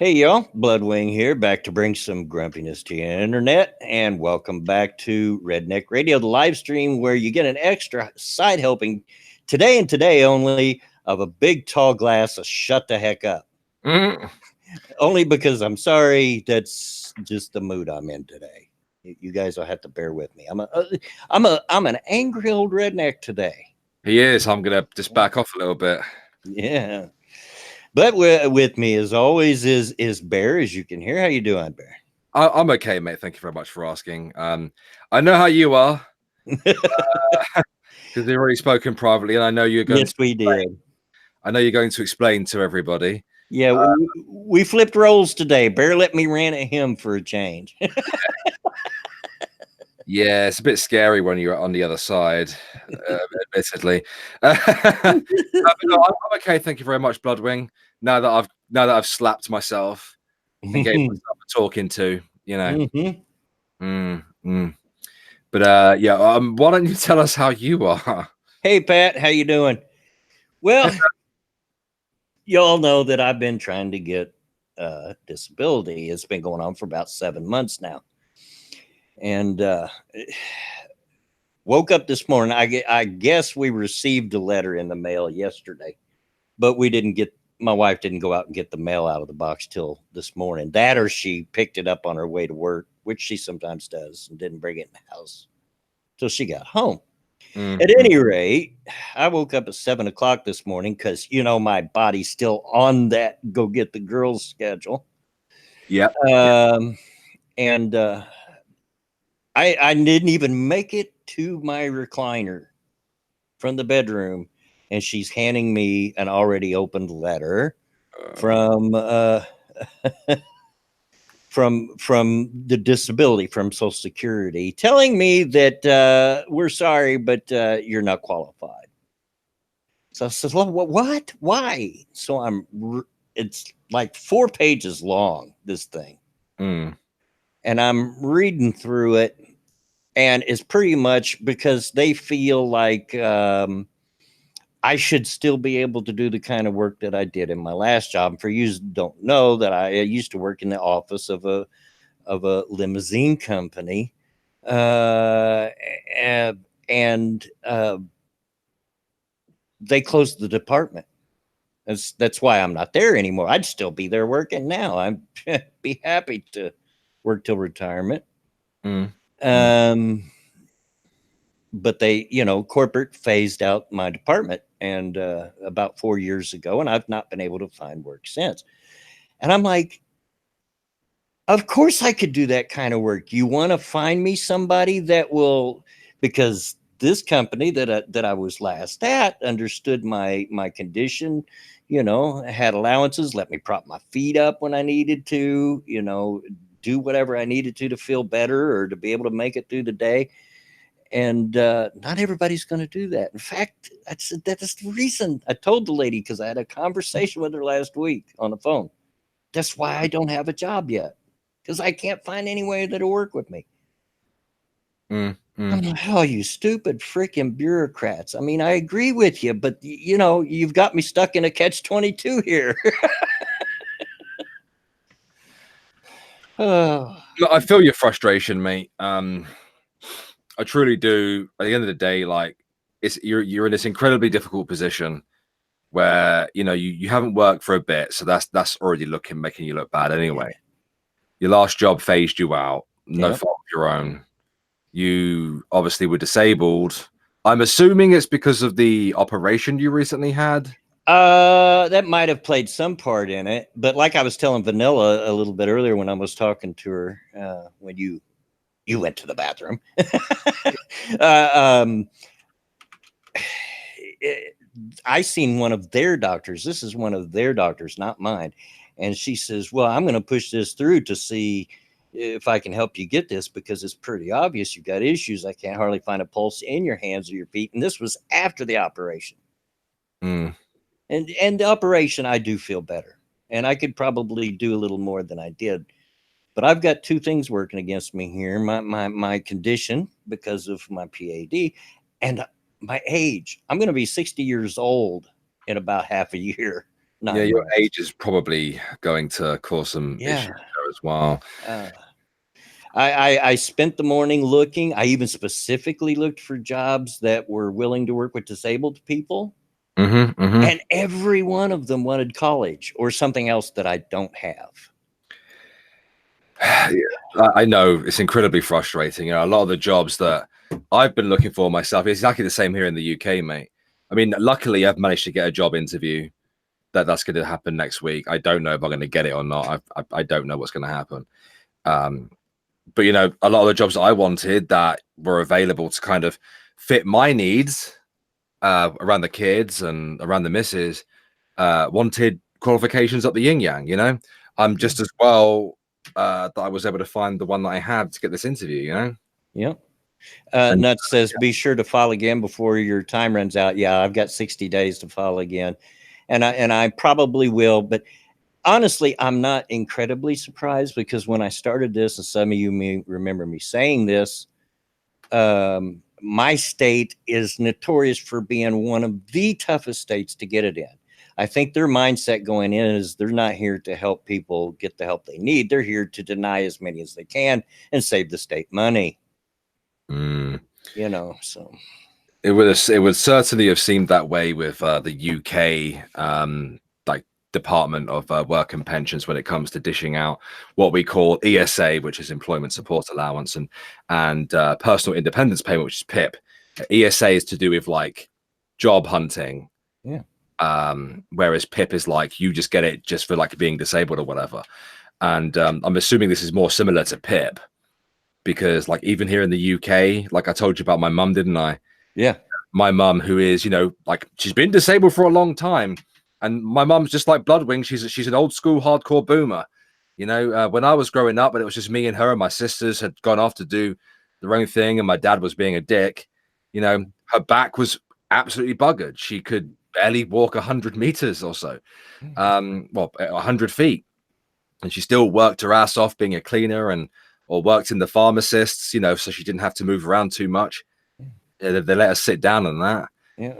Hey y'all, Bloodwing here, back to bring some grumpiness to your internet, and welcome back to Redneck Radio, the live stream where you get an extra side helping today and today only of a big tall glass of shut the heck up. Only because I'm sorry, that's just the mood I'm in today. You guys will have to bear with me. I'm an angry old redneck today. He is. I'm gonna just back off a little bit. Yeah. But with me, as always, is Bear. As you can hear, how you doing, Bear? I'm okay, mate. Thank you very much for asking. I know how you are because we've already spoken privately, and I know you're going. Yes, we did. I know you're going to explain to everybody. Yeah, we flipped roles today. Bear let me rant at him for a change. Yeah, it's a bit scary when you're on the other side, admittedly. No, I'm okay. Thank you very much, Bloodwing. Now that I've slapped myself and gave myself a talking to, you know. But yeah, why don't you tell us how you are? Hey, Pat, how you doing? Well, y'all know that I've been trying to get disability. It's been going on for about 7 months now, and woke up this morning. I guess we received a letter in the mail yesterday, but we didn't get. My wife didn't go out and get the mail out of the box till this morning. That, or she picked it up on her way to work, which she sometimes does, and didn't bring it in the house till she got home. At any rate, I woke up at 7 o'clock this morning because, my body's still on that go get the girls schedule. Yeah. And I didn't even make it to my recliner from the bedroom, and she's handing me an already opened letter from from the disability, from Social Security, telling me that we're sorry, but you're not qualified. So I said, well, what? Why? So it's like 4 pages long, this thing. And I'm reading through it, and it's pretty much because they feel like I should still be able to do the kind of work that I did in my last job. For you don't know that I used to work in the office of a limousine company, and they closed the department. That's why I'm not there anymore. I'd still be there working now. I'd be happy to work till retirement. But they, corporate phased out my department, and about 4 years ago, and I've not been able to find work since. And I'm like, of course I could do that kind of work. You want to find me somebody that will, because this company that I was last at understood my condition, had allowances, let me prop my feet up when I needed to, do whatever I needed to feel better or to be able to make it through the day. And not everybody's going to do that. In fact, that's the reason I told the lady, because I had a conversation with her last week on the phone. That's why I don't have a job yet, because I can't find any way that'll work with me. I'm like, oh, you stupid freaking bureaucrats. I mean, I agree with you, but you've got me stuck in a catch-22 here. I feel your frustration, mate. I truly do. At the end of the day, like, you're in this incredibly difficult position where you haven't worked for a bit, so that's already making you look bad anyway. Your last job phased you out, no fault of your own. You obviously were disabled. I'm assuming it's because of the operation you recently had. That might have played some part in it, but like I was telling Vanilla a little bit earlier when I was talking to her, when you went to the bathroom. I seen one of their doctors. This is one of their doctors, not mine. And she says, well, I'm going to push this through to see if I can help you get this, because it's pretty obvious you've got issues. I can't hardly find a pulse in your hands or your feet. And this was after the operation. And the operation, I do feel better. And I could probably do a little more than I did. But I've got 2 things working against me here. My condition, because of my PAD, and my age. I'm going to be 60 years old in about half a year. Yeah, your age is probably going to cause some issues there as well. I spent the morning looking. I even specifically looked for jobs that were willing to work with disabled people. And every one of them wanted college or something else that I don't have. I know it's incredibly frustrating. You know, a lot of the jobs that I've been looking for myself, it's exactly the same here in the UK, mate. I mean, luckily I've managed to get a job interview that's going to happen next week. I don't know if I'm going to get it or not. I don't know what's going to happen. But, you know, a lot of the jobs that I wanted that were available to kind of fit my needs around the kids and around the missus wanted qualifications up the yin yang, you know. I'm just as well that I was able to find the one that I had to get this interview, you know. Yep. Nuts says, be sure to file again before your time runs out. Yeah, I've got 60 days to file again. And I probably will. But honestly, I'm not incredibly surprised, because when I started this, and some of you may remember me saying this, my state is notorious for being one of the toughest states to get it in. I think their mindset going in is they're not here to help people get the help they need. They're here to deny as many as they can and save the state money. You know, so it would certainly have seemed that way with the UK like Department of Work and Pensions when it comes to dishing out what we call ESA, which is Employment Support Allowance, and Personal Independence Payment, which is PIP. ESA is to do with like job hunting, whereas PIP is like you just get it just for like being disabled or whatever. And I'm assuming this is more similar to PIP, because like even here in the UK, like I told you about my mum, didn't I? Yeah. My mum, who is, you know, like she's been disabled for a long time, and my mum's just like Bloodwing. She's an old school hardcore boomer. You know, when I was growing up, and it was just me and her, and my sisters had gone off to do their own thing, and my dad was being a dick. You know, her back was absolutely buggered. She could barely walk 100 meters or so, well, 100 feet, and she still worked her ass off being a cleaner or worked in the pharmacists, you know, so she didn't have to move around too much. They let us sit down on that. Yeah,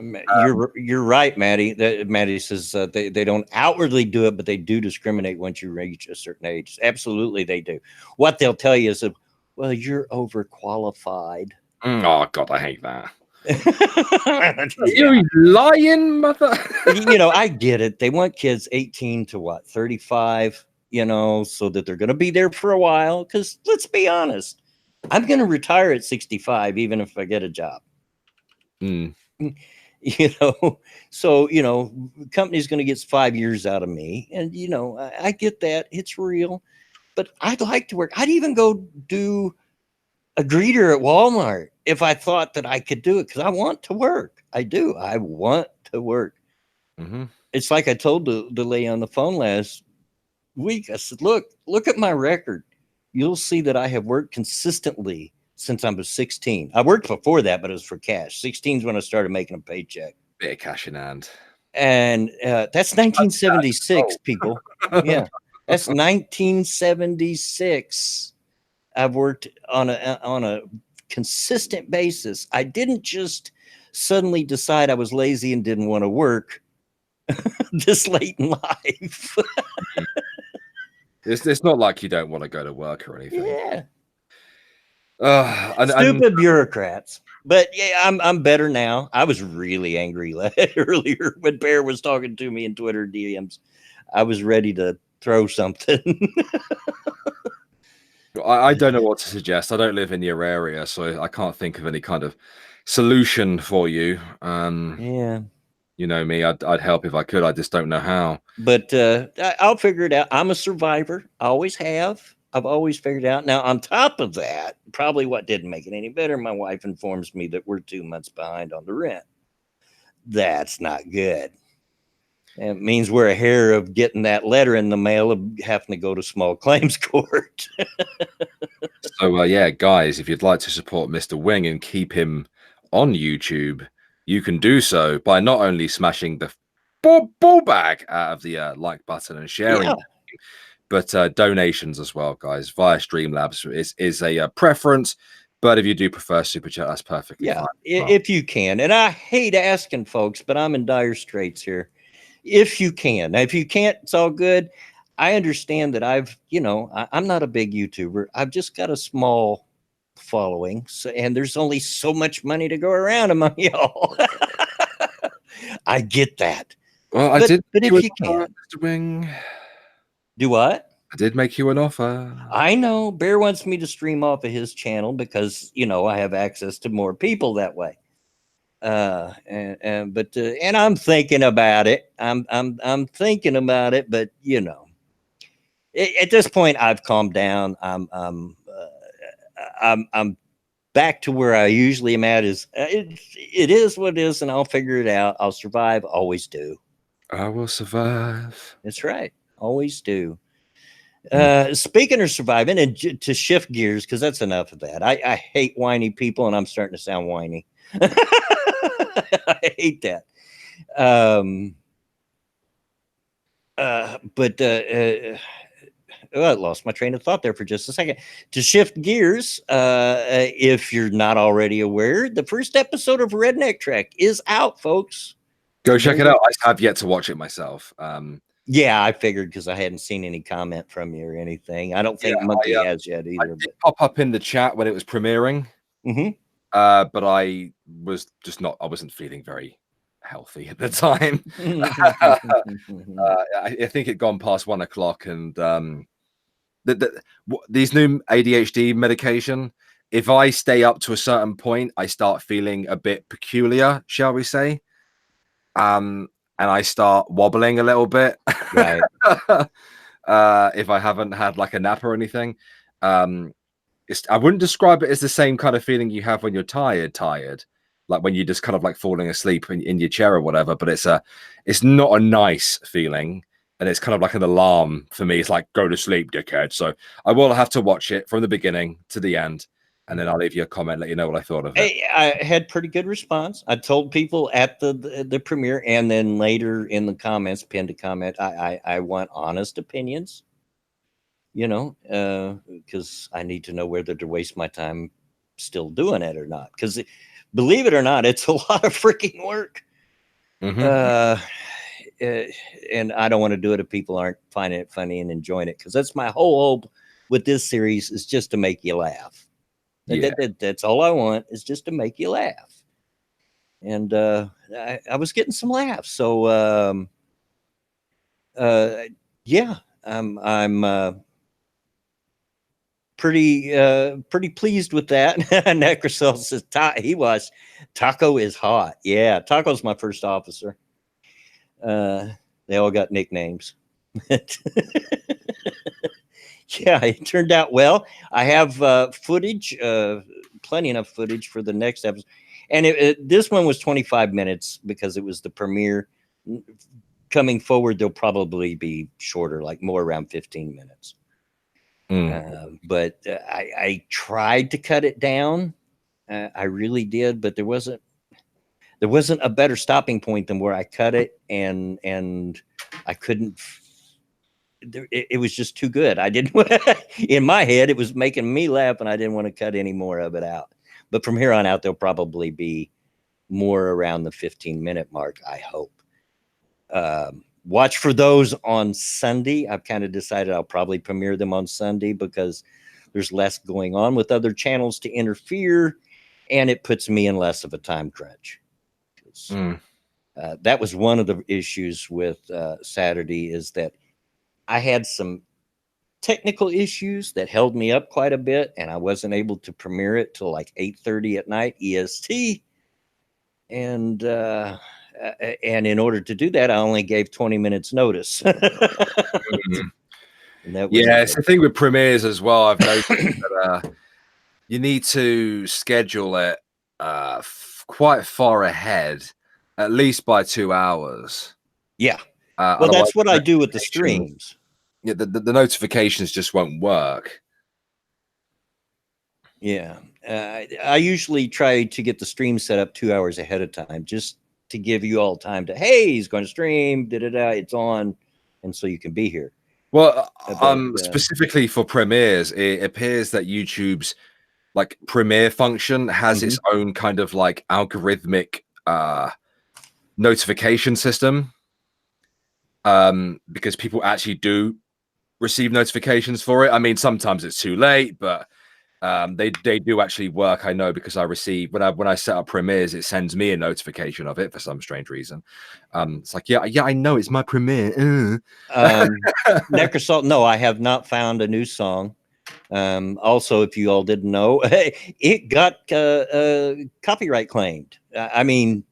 you're right, Maddie. Maddie says they don't outwardly do it, but they do discriminate once you reach a certain age. Absolutely, they do. What they'll tell you is, well, you're overqualified. Oh God, I hate that. You lying mother. You know, I get it. They want kids 18 to what, 35, you know, so that they're going to be there for a while. Because let's be honest, I'm going to retire at 65, even if I get a job. You know, so, you know, company's going to get 5 years out of me. And, you know, I get that. It's real. But I'd like to work. I'd even go do a greeter at Walmart if I thought that I could do it, because I want to work. I do. I want to work. It's like I told the lady on the phone last week. I said, look at my record. You'll see that I have worked consistently since I was 16. I worked before that, but it was for cash. 16 is when I started making a paycheck. Bit of cash in hand. And that's 1976, people. Yeah, that's 1976. I've worked on a consistent basis. I didn't just suddenly decide I was lazy and didn't want to work this late in life. It's not like you don't want to go to work or anything. Yeah. Stupid and bureaucrats. But yeah, I'm better now. I was really angry earlier when Bear was talking to me in Twitter DMs. I was ready to throw something. I don't know what to suggest. I don't live in your area, so I can't think of any kind of solution for you. Yeah. You know me, I'd help if I could. I just don't know how. But I'll figure it out. I'm a survivor. I always have. I've always figured it out. Now, on top of that, probably what didn't make it any better, my wife informs me that we're 2 months behind on the rent. That's not good. It means we're a hair of getting that letter in the mail of having to go to small claims court. So, yeah, guys, if you'd like to support Mr. Wing and keep him on YouTube, you can do so by not only smashing the ball bag out of the like button and sharing, but donations as well, guys, via Streamlabs is a preference. But if you do prefer Super Chat, that's perfectly fine. If you can. And I hate asking folks, but I'm in dire straits here. if you can. Now, if you can't, it's all good. I understand that I'm not a big YouTuber. I've just got a small following, and there's only so much money to go around among y'all. I get that. Well, but if you can, Mr. Wing. do what? I did make you an offer. I know Bear wants me to stream off of his channel because I have access to more people that way. And I'm thinking about it. I'm thinking about it, but at this point I've calmed down. I'm back to where I usually am at. It is what it is, and I'll figure it out. I'll survive. Always do. I will survive. That's right. Always do. Speaking of surviving, and to shift gears, because that's enough of that. I hate whiny people, and I'm starting to sound whiny. I hate that. I lost my train of thought there for just a second. To shift gears, if you're not already aware, the first episode of Redneck Trek is out, folks. Go check it out. I have yet to watch it myself. Yeah, I figured because I hadn't seen any comment from you or anything. I don't think Monkey has yet either. I did pop up in the chat when it was premiering. But I was just I wasn't feeling very healthy at the time. I think it gone past 1 o'clock, and these new ADHD medication, if I stay up to a certain point, I start feeling a bit peculiar, shall we say. And I start wobbling a little bit. Right. If I haven't had like a nap or anything. I wouldn't describe it as the same kind of feeling you have when you're tired, like when you're just kind of like falling asleep in your chair or whatever. But it's not a nice feeling, and it's kind of like an alarm for me. It's like, go to sleep, dickhead. So I will have to watch it from the beginning to the end, and then I'll leave you a comment, let you know what I thought of it. I had pretty good response. I told people at the premiere, and then later in the comments, pinned a comment. I want honest opinions. Because I need to know whether to waste my time still doing it or not. Because believe it or not, it's a lot of freaking work. And I don't want to do it if people aren't finding it funny and enjoying it. Because that's my whole hope with this series, is just to make you laugh. Yeah. That's all I want, is just to make you laugh. And I was getting some laughs. So yeah, I'm pretty pleased with that. Necrosel says Taco is hot. Yeah, Taco's my first officer. They all got nicknames. Yeah, it turned out well. I have footage, plenty enough footage for the next episode. And this one was 25 minutes because it was the premiere. Coming forward, they'll probably be shorter, like more around 15 minutes. But I tried to cut it down. I really did, but there wasn't a better stopping point than where I cut it, and I couldn't. It was just too good. I didn't. In my head, it was making me laugh, and I didn't want to cut any more of it out. But from here on out, there'll probably be more around the 15-minute mark, I hope. Watch for those on Sunday. I've kind of decided I'll probably premiere them on Sunday because there's less going on with other channels to interfere, and it puts me in less of a time crunch. That was one of the issues with Saturday, is that I had some technical issues that held me up quite a bit, and I wasn't able to premiere it till like 8:30 at night EST. And in order to do that, I only gave 20 minutes notice. It's the thing with premieres as well. I've noticed that you need to schedule it quite far ahead, at least by 2 hours. Yeah. Well, that's what I do with the streams. Yeah, the notifications just won't work. Yeah. I usually try to get the stream set up 2 hours ahead of time, just to give you all time to, hey, he's going to stream, it's on, and so you can be here. Well, specifically for premieres, it appears that YouTube's like premiere function has its own kind of like algorithmic notification system. because people actually do receive notifications for it. I mean, sometimes it's too late, but they do actually work. I know, because I receive when I set up Premieres, it sends me a notification of it for some strange reason. It's like, yeah, I know it's my Premiere. Neck or Salt. No, I have not found a new song. Also, if you all didn't know, it got copyright claimed. I mean,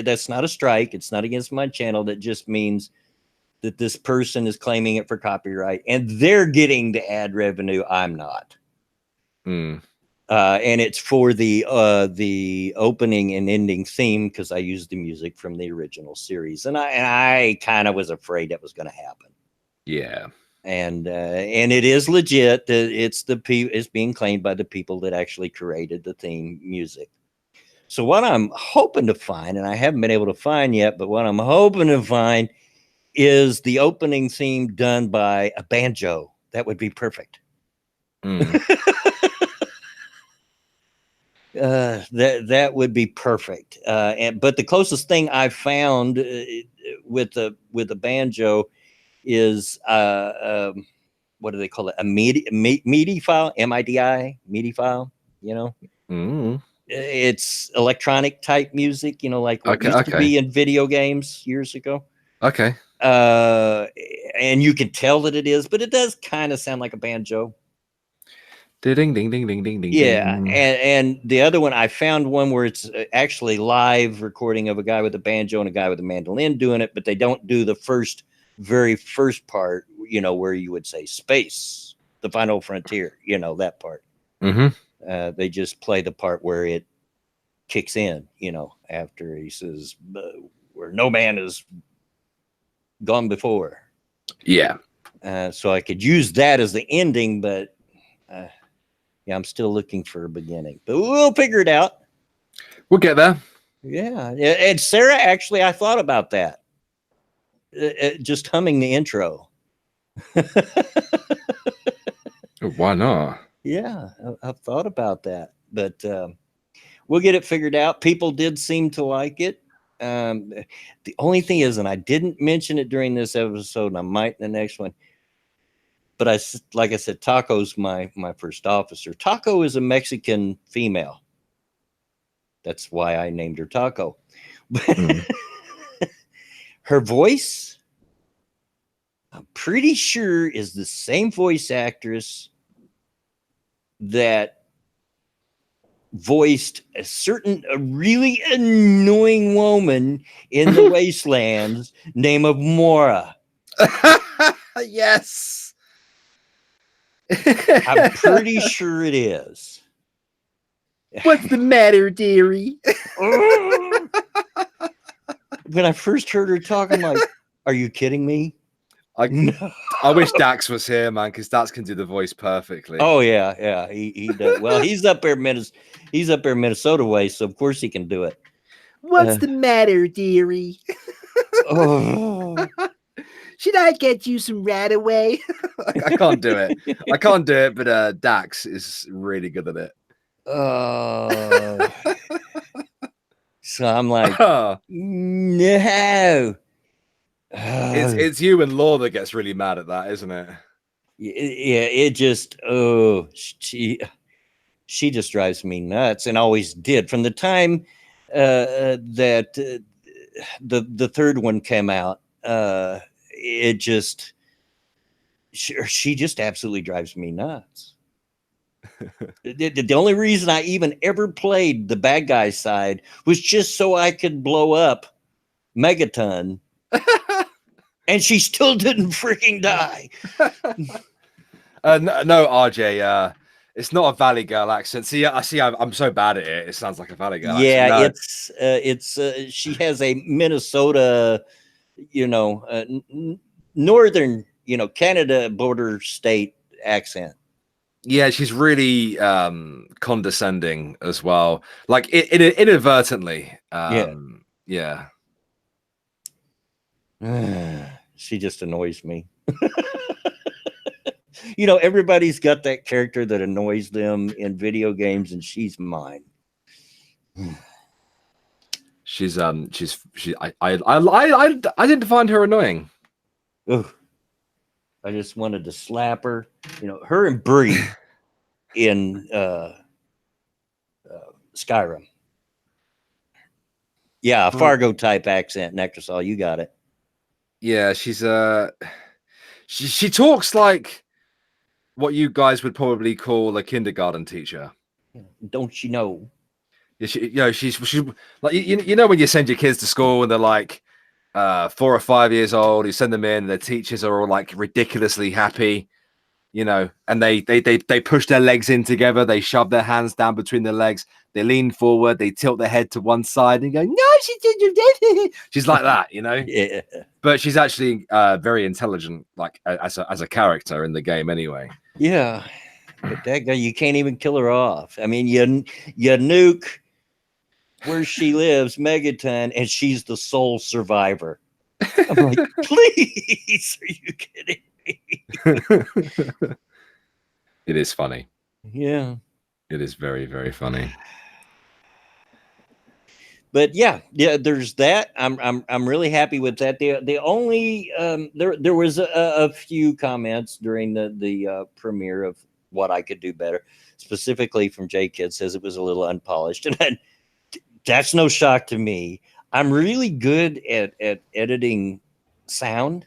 that's not a strike. It's not against my channel. That just means that this person is claiming it for copyright and they're getting the ad revenue. I'm not. And it's for the opening and ending theme, because I used the music from the original series, and I kind of was afraid that was going to happen. Yeah. And it is legit. It's being claimed by the people that actually created the theme music. So what I'm hoping to find, and I haven't been able to find yet, but what I'm hoping to find is the opening theme done by a banjo. That would be perfect. That would be perfect. But the closest thing I found with a banjo is what do they call it? A MIDI file, MIDI, MIDI file. You know, it's electronic type music. You know, like what used to be in video games years ago. Okay. And you can tell that it is, but it does kind of sound like a banjo. Ding, ding, ding, ding, ding, ding. Yeah, and the other one, I found one where it's actually live recording of a guy with a banjo and a guy with a mandolin doing it, but they don't do the very first part, you know, where you would say space, the final frontier, you know, that part. They just play the part where it kicks in, you know, after he says, where no man has gone before. Yeah. So I could use that as the ending, but yeah, I'm still looking for a beginning, but we'll figure it out. We'll get there. Yeah. And Sarah, actually, I thought about that. Just humming the intro. Why not? Yeah, I've thought about that, but we'll get it figured out. People did seem to like it. The only thing is, and I didn't mention it during this episode, and I might in the next one, but like I said, Taco's my first officer. Taco is a Mexican female. That's why I named her Taco. Her voice, I'm pretty sure, is the same voice actress that voiced a really annoying woman in the Wastelands named of Mora. Yes. I'm pretty sure it is. What's the matter, dearie? When I first heard her talk, I'm like, are you kidding me? I wish Dax was here, man, because Dax can do the voice perfectly. Oh yeah, he does. Well, he's up there Minnesota way, so of course he can do it. What's the matter, dearie? Oh. Should I get you some Radaway? I can't do it. I can't do it, but Dax is really good at it. So I'm like, no. It's you and Law that gets really mad at that, isn't it? Yeah, it just she just drives me nuts, and always did from the time that the third one came out. It just she just absolutely drives me nuts. The only reason I even ever played the bad guy side was just so I could blow up Megaton. And she still didn't freaking die. No, RJ. It's not a Valley Girl accent. See, I'm so bad at it. It sounds like a Valley Girl accent. No. It's she has a Minnesota, northern, Canada border state accent. Yeah, she's really condescending as well, like inadvertently. Yeah. She just annoys me. Everybody's got that character that annoys them in video games, and she's mine. I didn't find her annoying. Ugh, I just wanted to slap her. You know, her and Bree in Skyrim. Yeah, a Fargo type accent, Necrosol. You got it. Yeah, she's she talks like what you guys would probably call a kindergarten teacher. Don't you know? Yeah, she's like you know when you send your kids to school and they're like 4 or 5 years old, you send them in, and their teachers are all like ridiculously happy, you know, and they push their legs in together, they shove their hands down between their legs, they lean forward, they tilt their head to one side and go, no, she did. She's like that, you know. Yeah. But she's actually very intelligent, like as a character in the game, anyway. Yeah, but that guy, you can't even kill her off. I mean, you nuke where she lives, Megaton, and she's the sole survivor. I'm like, please, are you kidding me? It is funny. Yeah, it is very, very funny. But yeah, there's that. I'm really happy with that. The only there was a few comments during the premiere of what I could do better, specifically from J Kid says it was a little unpolished, and that's no shock to me. I'm really good at editing sound,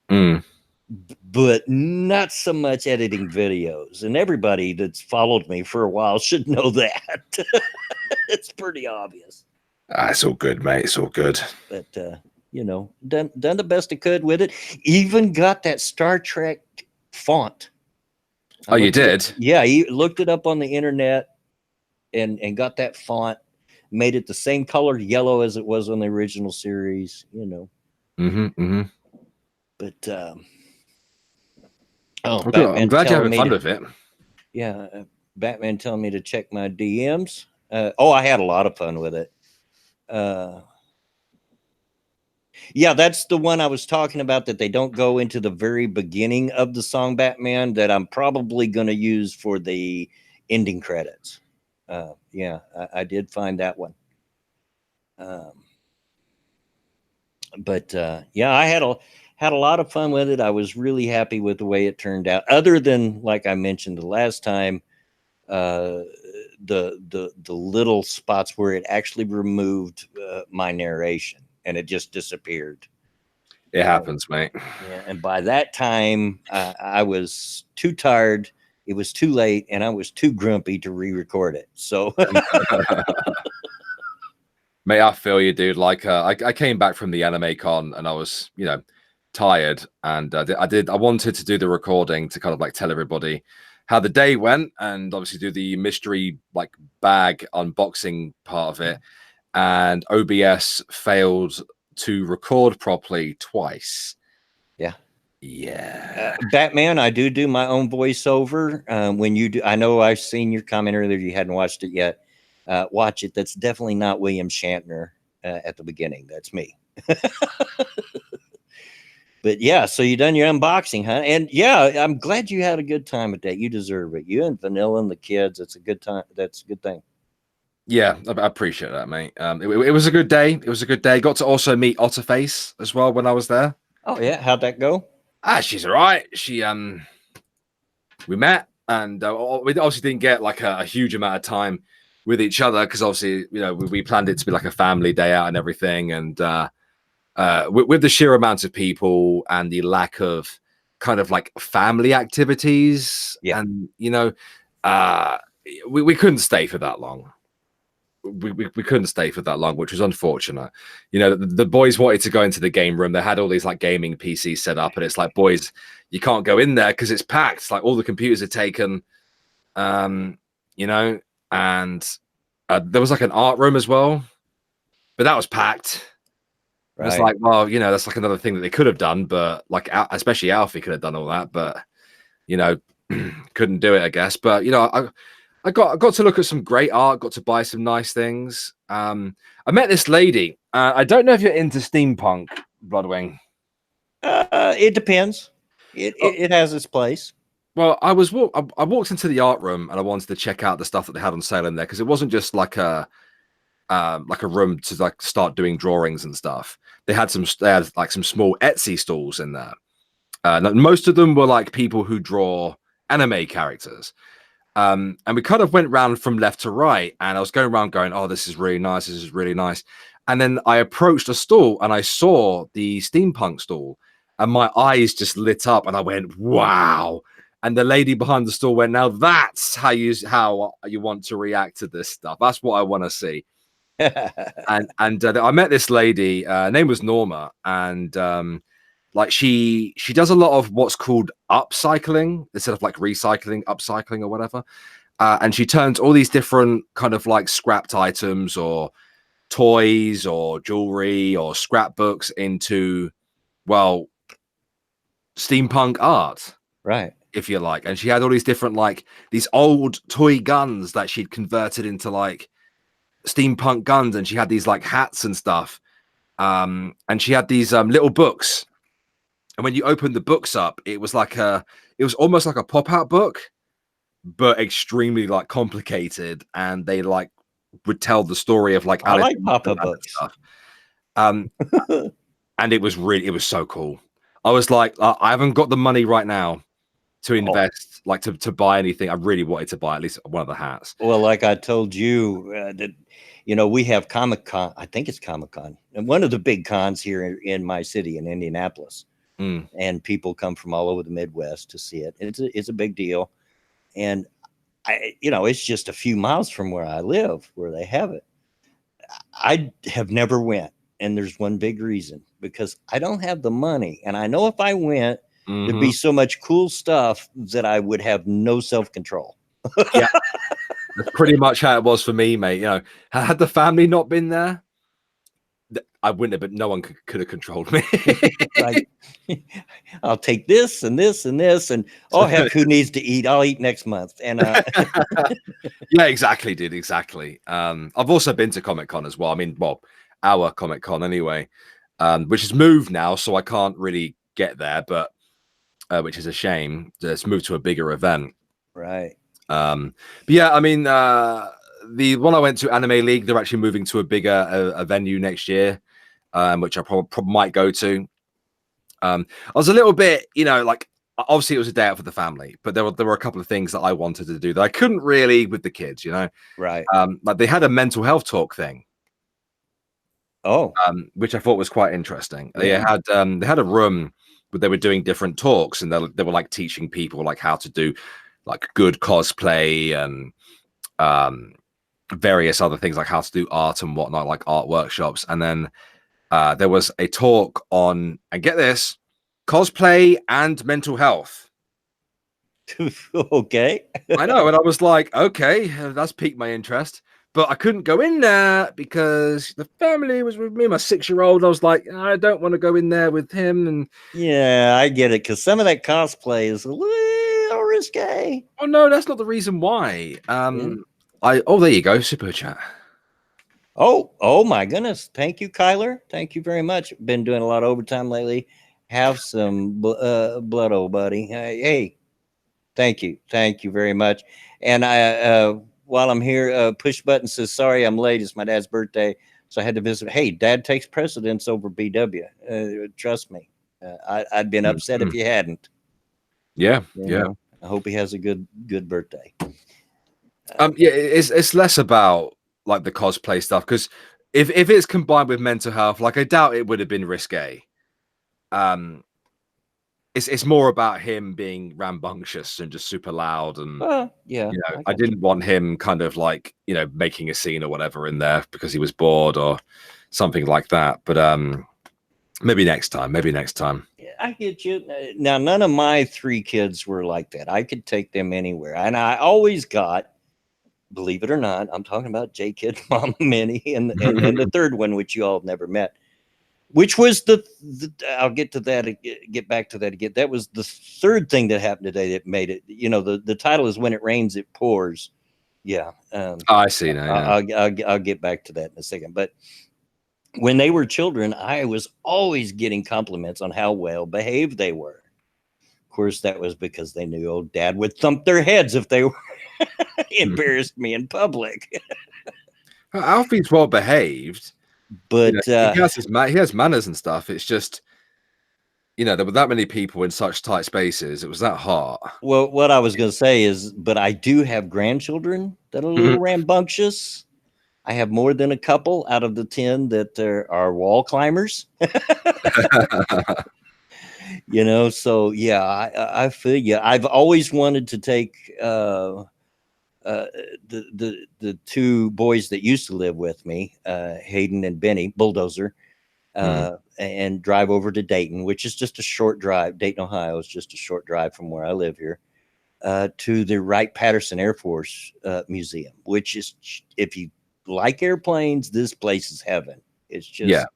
but not so much editing videos. And everybody that's followed me for a while should know that. It's pretty obvious. It's all good, mate. It's all good. But you know, done the best I could with it. Even got that Star Trek font. Oh, you did? Yeah, he looked it up on the internet and got that font. Made it the same color yellow as it was on the original series. You know. But I'm glad you're having fun with it. Yeah, Batman telling me to check my DMs. I had a lot of fun with it. Yeah, that's the one I was talking about, that they don't go into the very beginning of the song Batman, that I'm probably going to use for the ending credits. Yeah, I did find that one. But yeah, I had a lot of fun with it. I was really happy with the way it turned out, other than, like I mentioned the last time, the little spots where it actually removed my narration and it just disappeared. It happens, mate. Yeah, and by that time I was too tired, it was too late, and I was too grumpy to re-record it. So mate, I feel you, dude. Like I came back from the anime con and I was, you know, tired, and I wanted to do the recording to kind of like tell everybody how the day went, and obviously do the mystery like bag unboxing part of it. And OBS failed to record properly twice. Yeah. Batman, I do my own voiceover. When you do, I know I've seen your comment earlier, you hadn't watched it yet. Watch it. That's definitely not William Shatner at the beginning. That's me. But yeah, so you done your unboxing, huh? And yeah, I'm glad you had a good time with that. You deserve it. You and Vanilla and the kids. It's a good time. That's a good thing. Yeah, I appreciate that, mate. It was a good day. It was a good day. Got to also meet Otterface as well when I was there. Oh yeah, how'd that go? She's all right. She we met, and we obviously didn't get like a huge amount of time with each other, because obviously, you know, we planned it to be like a family day out and everything, and with the sheer amount of people and the lack of kind of like family activities, and you know, we couldn't stay for that long. We couldn't stay for that long, which was unfortunate. You know, the boys wanted to go into the game room. They had all these like gaming PCs set up, and it's like, boys, you can't go in there because it's packed. It's like all the computers are taken, you know, and there was like an art room as well, but that was packed. Right. It's like, well, you know, that's like another thing that they could have done, but like, especially Alfie could have done all that, but you know, couldn't do it, I guess. But you know, I got to look at some great art, got to buy some nice things. I met this lady. I don't know if you're into steampunk, Bloodwing. It depends. It has its place. Well, I walked into the art room and I wanted to check out the stuff that they had on sale in there, because it wasn't just like a room to like start doing drawings and stuff. They had like some small Etsy stalls in there. Most of them were like people who draw anime characters. And we kind of went round from left to right, and I was going around going, oh, this is really nice. This is really nice. And then I approached a stall and I saw the steampunk stall, and my eyes just lit up and I went, wow. And the lady behind the stall went, now that's how you want to react to this stuff. That's what I want to see. and I met this lady, her name was Norma, and like she does a lot of what's called upcycling instead of like recycling, upcycling or whatever. And she turns all these different kind of like scrapped items or toys or jewelry or scrapbooks into, well, steampunk art, Right. if you like. And she had all these different, like these old toy guns that she'd converted into like steampunk guns, and she had these like hats and stuff. And she had these little books. And when you opened the books up, it was almost like a pop-out book, but extremely like complicated. And they like would tell the story of like I like pop-up books. Stuff. And it was so cool. I was like, I haven't got the money right now to invest, like to buy anything. I really wanted to buy at least one of the hats. Well, like I told you, that we have Comic-Con. I think it's Comic-Con, and one of the big cons here in my city in Indianapolis. And people come from all over the Midwest to see it. It's a big deal, and it's just a few miles from where I live where they have it. I have never went, and there's one big reason, because I don't have the money, and I know if I went, there'd be so much cool stuff that I would have no self-control. Yeah, that's pretty much how it was for me, mate. Had the family not been there, I wouldn't have, but no one could have controlled me. Like, I'll take this and this and this, and oh heck, who needs to eat? I'll eat next month. And yeah, exactly, dude, exactly. I've also been to Comic-Con as well. I mean, well, our Comic-Con anyway, which has moved now, so I can't really get there, but which is a shame. It's moved to a bigger event, right? But yeah, I mean, the one I went to, Anime League, they're actually moving to a bigger a venue next year, which I probably might go to. I was a little bit, like, obviously it was a day out for the family, but there were a couple of things that I wanted to do that I couldn't really with the kids, Right. Like they had a mental health talk thing. Oh. Which I thought was quite interesting. Yeah. They had a room where they were doing different talks, and they were like teaching people like how to do like good cosplay and various other things, like how to do art and whatnot, like art workshops. And then there was a talk on, and get this, cosplay and mental health. Okay. I know. And I was like, okay, that's piqued my interest. But I couldn't go in there because the family was with me, my 6-year-old. I was like, I don't want to go in there with him. And yeah, I get it, because some of that cosplay is a little risque. Oh no, that's not the reason why. There you go, super chat. Oh my goodness. Thank you, Kyler. Thank you very much. Been doing a lot of overtime lately. Have some blood, old buddy. Hey, thank you very much. And I while I'm here, Push Button says, sorry I'm late, it's my dad's birthday, so I had to visit. Hey, dad takes precedence over BW, trust me. I'd been upset if you hadn't. Yeah. I hope he has a good birthday. Yeah, it's less about like the cosplay stuff, because if it's combined with mental health, like I doubt it would have been risque. It's more about him being rambunctious and just super loud, and yeah, I didn't want him kind of like making a scene or whatever in there because he was bored or something like that. But maybe next time. Yeah, I get you. Now, none of my 3 kids were like that. I could take them anywhere, and I always got, believe it or not, I'm talking about J Kid, Mama Minnie, and the third one, which you all have never met, which was the I'll get to that, get back to that again. That was the third thing that happened today that made it. The title is When It Rains, It Pours. Yeah. I see now. Yeah. I'll get back to that in a second. But when they were children, I was always getting compliments on how well behaved they were. Of course, that was because they knew old dad would thump their heads if they were embarrassed me in public. Alfie's well behaved, but he has manners and stuff. It's just you know, there were that many people in such tight spaces. It was that hard. Well, what I was going to say is, but I do have grandchildren that are a little rambunctious. I have more than a couple out of the 10 that are wall climbers. You know, so yeah, I feel you. I've always wanted to take the two boys that used to live with me, Hayden and Benny, Bulldozer, and drive over to Dayton, which is just a short drive. Dayton, Ohio is just a short drive from where I live here, to the Wright-Patterson Air Force Museum, which is, if you like airplanes, this place is heaven. It's just,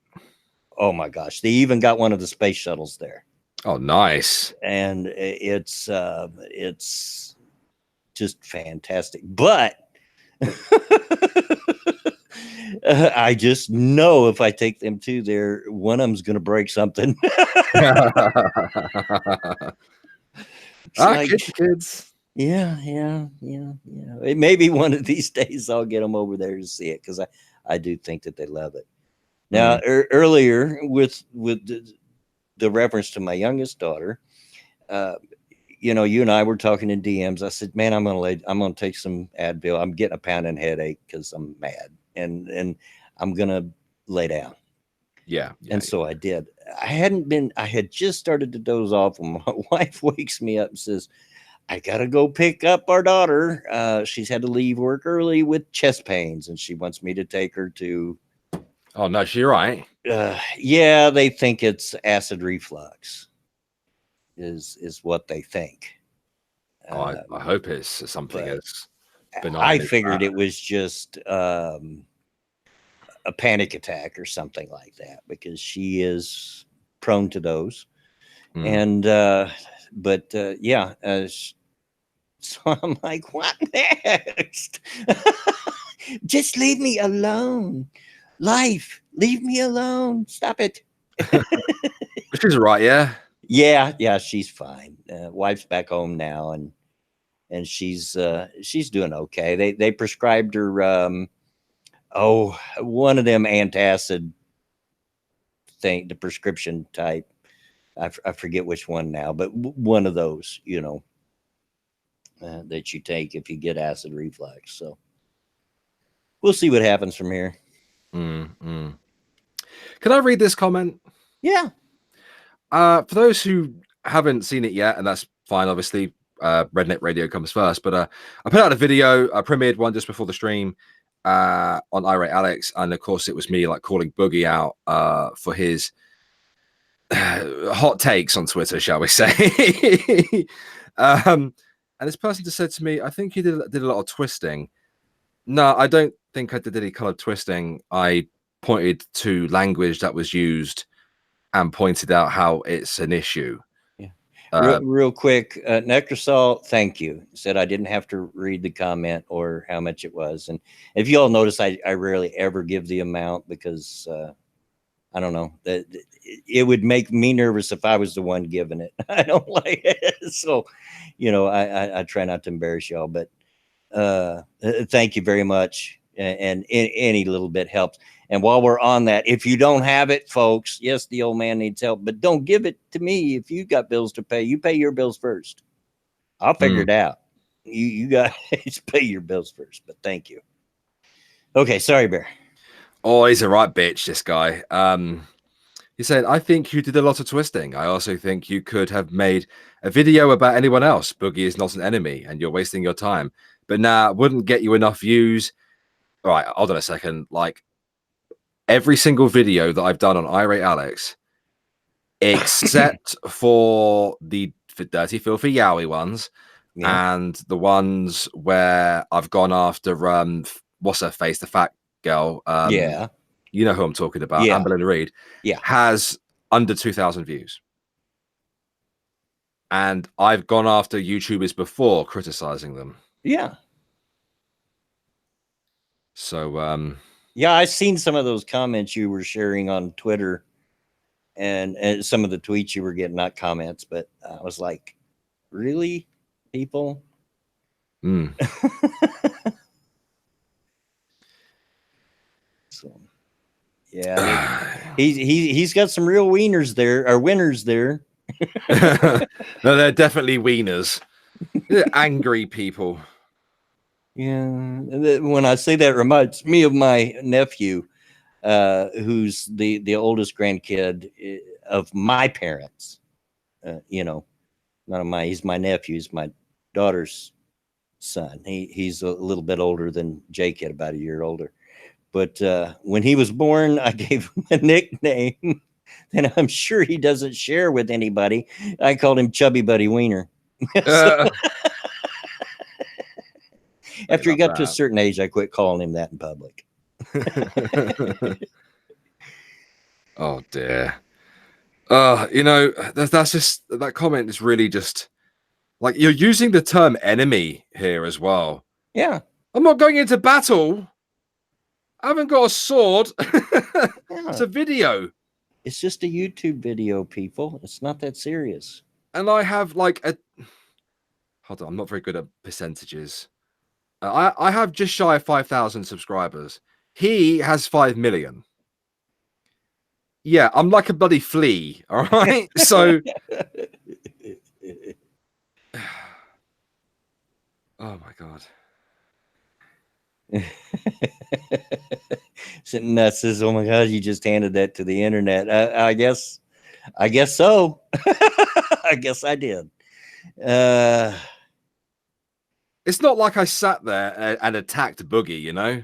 oh my gosh, they even got one of the space shuttles there. Oh, nice. And it's just fantastic. But I just know if I take them to there, one of them's going to break something. Like, kids. Yeah. Maybe one of these days I'll get them over there to see it, because I do think that they love it. Now, earlier with the reference to my youngest daughter, you know, you and I were talking in DMs. I said, man, I'm gonna take some Advil. I'm getting a pounding headache because I'm mad, and I'm gonna lay down. So I did. I had just started to doze off when my wife wakes me up and says, I gotta go pick up our daughter. She's had to leave work early with chest pains, and she wants me to take her to. Oh no, she's right. Yeah, they think it's acid reflux. Is what they think. I hope it's something as benign. I figured it was just a panic attack or something like that, because she is prone to those. And yeah, so I'm like, what next? Just leave me alone. Life, leave me alone. Stop it. She's right, yeah. Yeah, she's fine. Wife's back home now, and she's doing okay. They prescribed her one of them antacid thing, the prescription type. I forget which one now, but one of those, you know, that you take if you get acid reflux. So we'll see what happens from here. Can I read this comment? Yeah. For those who haven't seen it yet, and that's fine, obviously, Redneck Radio comes first, but I put out a video, I premiered one just before the stream on Irate Alex, and of course it was me like calling Boogie out for his hot takes on Twitter, shall we say. And this person just said to me, I think you did a lot of twisting. No, I don't think I did any color twisting. I pointed to language that was used and pointed out how it's an issue. Yeah. Real quick, Necrosol, thank you. Said I didn't have to read the comment or how much it was. And if you all notice, I rarely ever give the amount, because I don't know, that it would make me nervous if I was the one giving it. I don't like it. So, you know, I try not to embarrass y'all, but thank you very much. And any little bit helps. And while we're on that, if you don't have it, folks, yes, the old man needs help, but don't give it to me. If you got bills to pay, you pay your bills first. I'll figure it out. You guys pay your bills first, but thank you. Okay, sorry, Bear. Oh, he's a right bitch, this guy. He said, I think you did a lot of twisting. I also think you could have made a video about anyone else. Boogie is not an enemy, and you're wasting your time. But wouldn't get you enough views. All right, hold on a second. Like, every single video that I've done on Irate Alex, except for the dirty, filthy, yowie ones, and the ones where I've gone after what's her face, the fat girl. You know who I'm talking about, Amber Reed. Has under 2,000 views. And I've gone after YouTubers before criticizing them. Yeah. So yeah, I've seen some of those comments you were sharing on Twitter, and some of the tweets you were getting, not comments, but I was like, really, people? So, yeah, he's got some real wieners there, or winners there. No, they're definitely wieners. They're angry people. Yeah. When I say that, it reminds me of my nephew, who's the oldest grandkid of my parents. You know, not of my. He's my nephew. He's my daughter's son. He's a little bit older than J-Kid, about a year older. But when he was born, I gave him a nickname that I'm sure he doesn't share with anybody. I called him Chubby Buddy Wiener. So, after he got to a certain age, I quit calling him that in public. Oh dear. You know, that's just, that comment is really just like, you're using the term enemy here as well. Yeah. I'm not going into battle. I haven't got a sword. Yeah. It's a video. It's just a YouTube video, people. It's not that serious. And I have like a, hold on, I'm not very good at percentages. I have just shy of 5,000 subscribers. He has 5 million. Yeah, I'm like a bloody flea. All right. So, oh my God. Nuts says, "Oh my God, you just handed that to the internet." I guess so. I guess I did. It's not like I sat there and attacked Boogie, you know?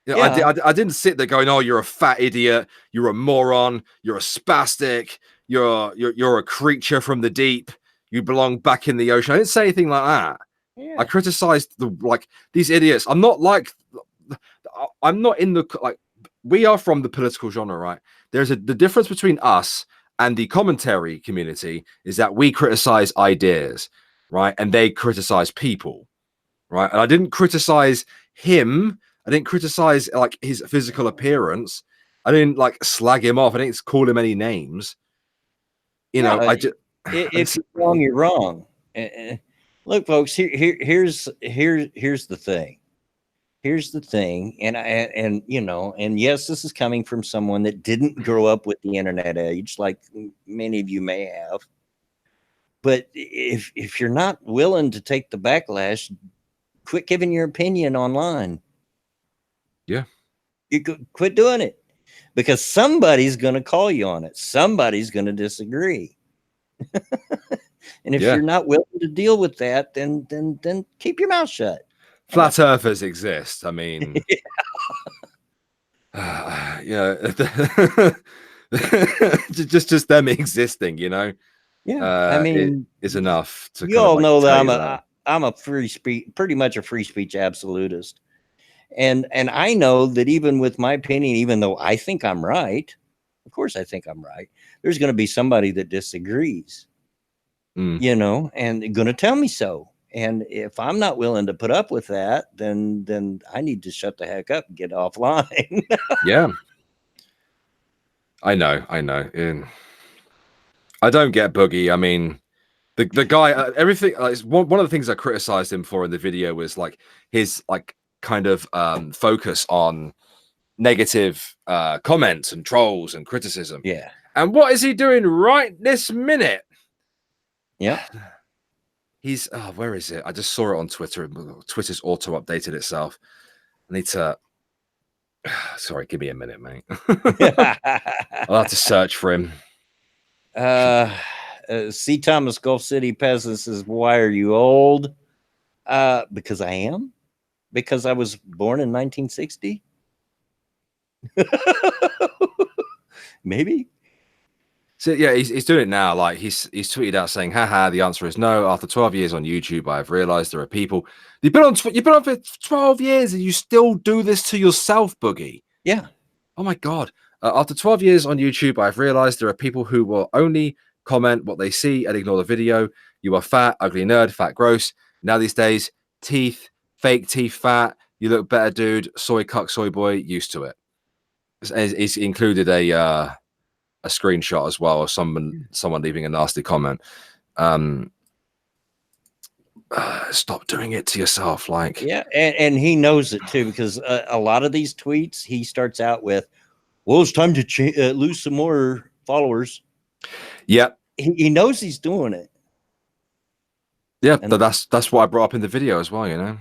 Yeah. I didn't sit there going, "Oh, you're a fat idiot. You're a moron. You're a spastic. You're a creature from the deep. You belong back in the ocean." I didn't say anything like that. Yeah. I criticized these idiots. I'm not in the, like, we are from the political genre, right? The difference between us and the commentary community is that we criticize ideas, right? And they criticize people, right? And I didn't criticize him. I didn't criticize like his physical appearance. I didn't like slag him off. I didn't call him any names. You know, I just, if you're wrong, you're wrong. Look, folks, here's the thing. Here's the thing, and you know, and yes, this is coming from someone that didn't grow up with the internet age, like many of you may have. But if you're not willing to take the backlash, quit giving your opinion online. Yeah, you quit doing it, because somebody's going to call you on it. Somebody's going to disagree. And if you're not willing to deal with that, then keep your mouth shut. Flat earthers exist. I mean, just them existing, you know. Yeah, I mean, is enough to. You all know that I'm a free speech, pretty much a free speech absolutist, and I know that even with my opinion, even though I think I'm right, of course I think I'm right, there's going to be somebody that disagrees, you know, and going to tell me so. And if I'm not willing to put up with that, then I need to shut the heck up and get offline. Yeah, I know. And I don't get Boogie. I mean, the guy, everything. One of the things I criticized him for in the video was like his like kind of focus on negative comments and trolls and criticism. Yeah. And what is he doing right this minute? Yeah. He's, where is it? I just saw it on Twitter. Twitter's auto-updated itself. I need to, sorry, give me a minute, mate. I'll have to search for him. C. Thomas Gulf City Peasant says, "Why are you old?" Because I am. Because I was born in 1960. Maybe. So yeah, he's doing it now. Like he's tweeted out saying, "Haha, the answer is no. After 12 years on YouTube, I've realized there are people. You've been on for 12 years and you still do this to yourself, Boogie." Yeah. Oh my God. After 12 years on YouTube, I've realized there are people who will only comment what they see and ignore the video. You are fat, ugly nerd, fat, gross. Now these days, teeth, fake teeth, fat. You look better, dude. Soy cuck, soy boy. Used to it. He's included a screenshot as well of someone leaving a nasty comment. Stop doing it to yourself. Like, yeah, and he knows it too, because a lot of these tweets he starts out with, "Well, it's time to lose some more followers." Yeah, he knows he's doing it. Yeah, And- that's what I brought up in the video as well, you know.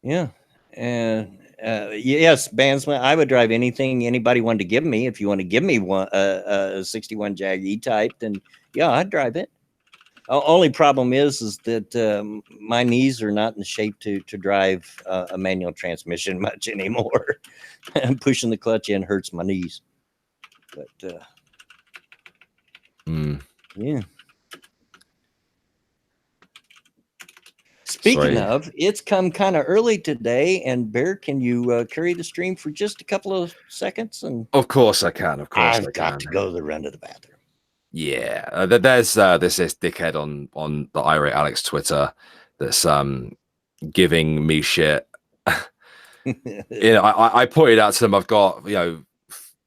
Yeah. And yes, Bandsman, I would drive anything anybody wanted to give me. If you want to give me one a 61 Jag E-Type, then yeah, I'd drive it. Only problem is that my knees are not in shape to drive a manual transmission much anymore. And pushing the clutch in hurts my knees. But yeah. Speaking of, it's come kind of early today, and Bear, can you carry the stream for just a couple of seconds? And of course I can. Of course I've got to go to the run to the bathroom. Yeah, there's this dickhead on the Irate Alex Twitter that's giving me shit. I pointed out to them I've got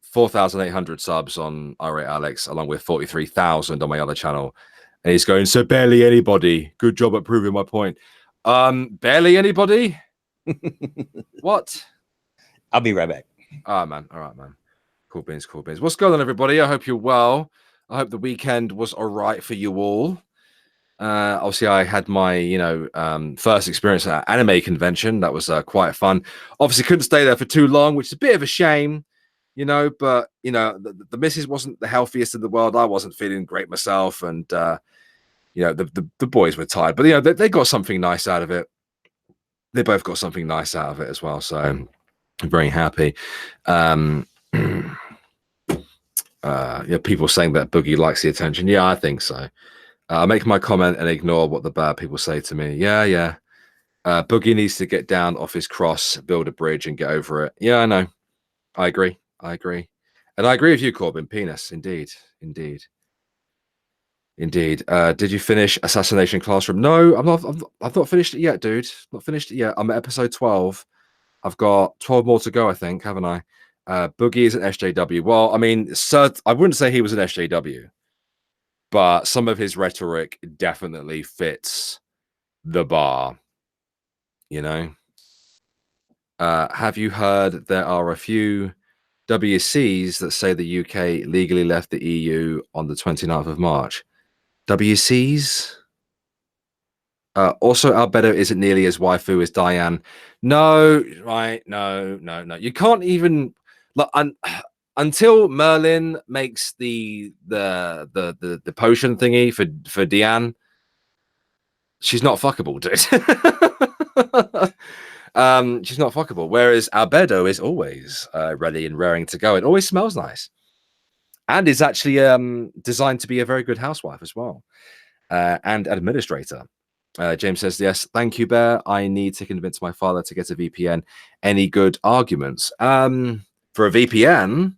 4,800 subs on Irate Alex along with 43,000 on my other channel, and he's going, so barely anybody. Good job at proving my point. Barely anybody. What? I'll be right back. Oh man, all right, man. Cool beans, cool beans. What's going on, everybody? I hope you're well. I hope the weekend was all right for you all. Obviously, I had my first experience at an anime convention. That was quite fun. Obviously, couldn't stay there for too long, which is a bit of a shame, But the missus wasn't the healthiest in the world. I wasn't feeling great myself, and the boys were tired. But they got something nice out of it. They both got something nice out of it as well. So I'm very happy. People saying that Boogie likes the attention. Yeah, I think so. I make my comment and ignore what the bad people say to me. Yeah. Boogie needs to get down off his cross, build a bridge, and get over it. Yeah, I know. I agree. And I agree with you, Corbin. Penis. Indeed. Did you finish Assassination Classroom? No, I've not finished it yet, dude. Not finished it yet. I'm at episode 12. I've got 12 more to go, I think, haven't I? Boogie is an SJW. Well, I mean, I wouldn't say he was an SJW, but some of his rhetoric definitely fits the bar, Have you heard there are a few WCs that say the UK legally left the EU on the 29th of March? WCs? Also, Albedo isn't nearly as waifu as Diane. No, right? No. You can't even until Merlin makes the potion thingy for Diane. She's not fuckable, dude. She's not fuckable. Whereas Albedo is always ready and raring to go. It always smells nice, and is actually designed to be a very good housewife as well, and administrator. James says, yes, thank you, Bear. I need to convince my father to get a VPN. Any good arguments? For a VPN,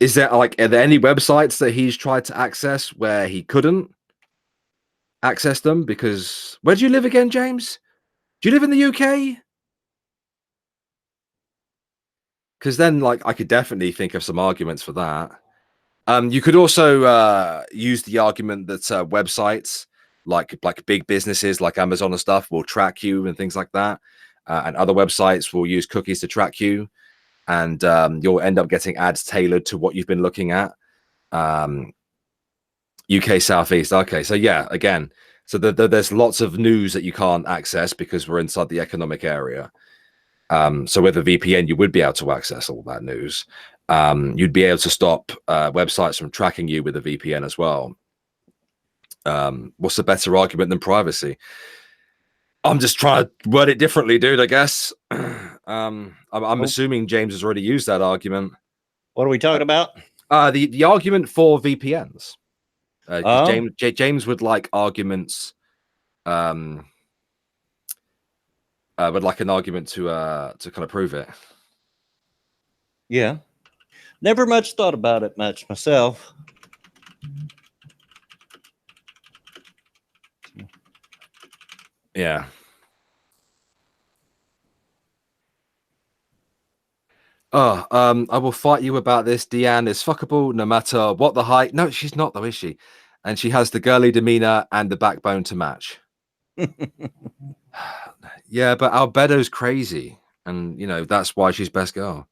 is there are there any websites that he's tried to access where he couldn't access them? Because where do you live again, James? Do you live in the UK? Because then, I could definitely think of some arguments for that. You could also use the argument that websites like big businesses like Amazon and stuff will track you and things like that, and other websites will use cookies to track you, and you'll end up getting ads tailored to what you've been looking at. UK Southeast. Okay, so yeah, again, so there's lots of news that you can't access because we're inside the economic area. So with a VPN, you would be able to access all that news. You'd be able to stop websites from tracking you with a VPN as well. What's a better argument than privacy? I'm just trying to word it differently, dude, I guess. I'm assuming James has already used that argument. What are we talking about? The argument for VPNs. James would like arguments. Would like an argument to kind of prove it. Yeah. Never much thought about it much myself. Yeah. Oh, I will fight you about this. Deanne is fuckable no matter what the height. No, she's not though, is she? And she has the girly demeanor and the backbone to match. Yeah, but Albedo's crazy. And, that's why she's best girl.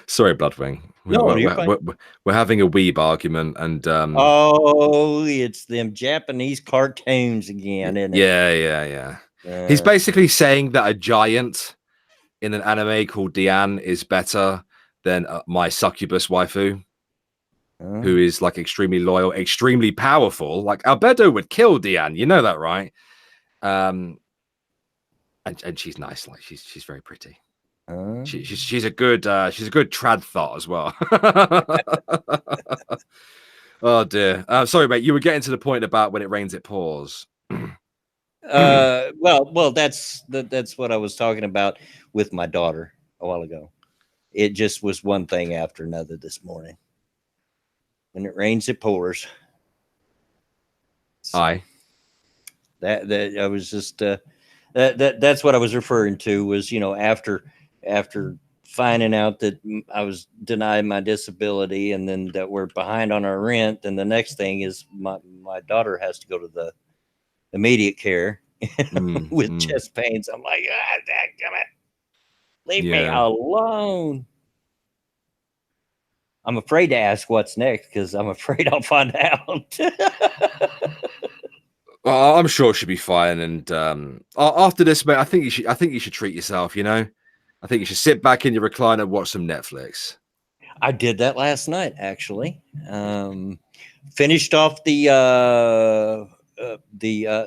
Sorry, Bloodwing. No, you're fine. We're having a Weeb argument, and Oh, it's them Japanese cartoons again, isn't it? yeah. He's basically saying that a giant in an anime called Diane is better than my succubus waifu, who is like extremely loyal, extremely powerful. Like Albedo would kill Diane, you know that, right? And she's nice, like she's very pretty. She's a good trad thought as well. Oh dear. Sorry, mate. You were getting to the point about when it rains, it pours. Well, that's what I was talking about with my daughter a while ago. It just was one thing after another this morning. When it rains, it pours. So Aye. That I was just that's what I was referring to was, you know, after finding out that I was denied my disability and then that we're behind on our rent, and the next thing is my daughter has to go to the immediate care with chest pains. I'm like, leave me alone. I'm afraid to ask what's next because I'm afraid I'll find out. Well, I'm sure she'll be fine. And after this, mate, I think you should treat yourself. You know, I think you should sit back in your recliner, watch some Netflix. I did that last night, actually. Finished off the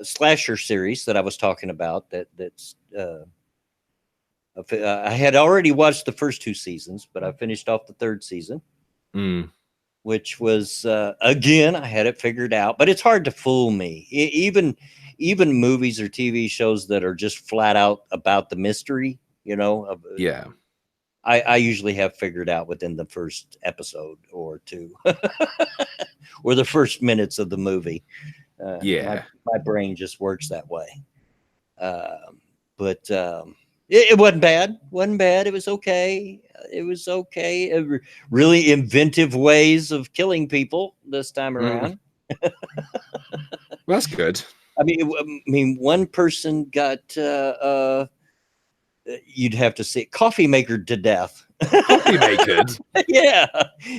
slasher series that I was talking about. I had already watched the first 2 seasons, but I finished off the 3rd season, which was again, I had it figured out. But it's hard to fool me. Even movies or TV shows that are just flat out about the mystery, you know. Yeah. I usually have figured out within the first episode or 2 or the first minutes of the movie. My brain just works that way. But it wasn't bad. It was okay. Really inventive ways of killing people this time around. Well, that's good. I mean, one person got you'd have to say coffee maker to death. Coffee maker. Yeah,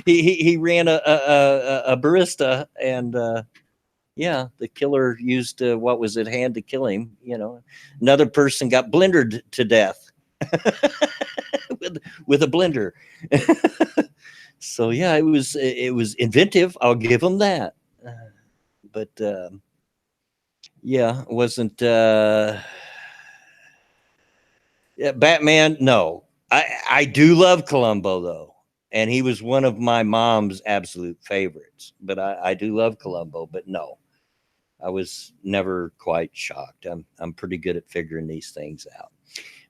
he ran a barista, and yeah, the killer used what was at hand to kill him. You know, another person got blendered to death with a blender. So yeah, it was inventive. I'll give him that. But yeah, it wasn't. Yeah, Batman. No, I do love Columbo though, and he was one of my mom's absolute favorites. But I do love Columbo. But no, I was never quite shocked. I'm pretty good at figuring these things out.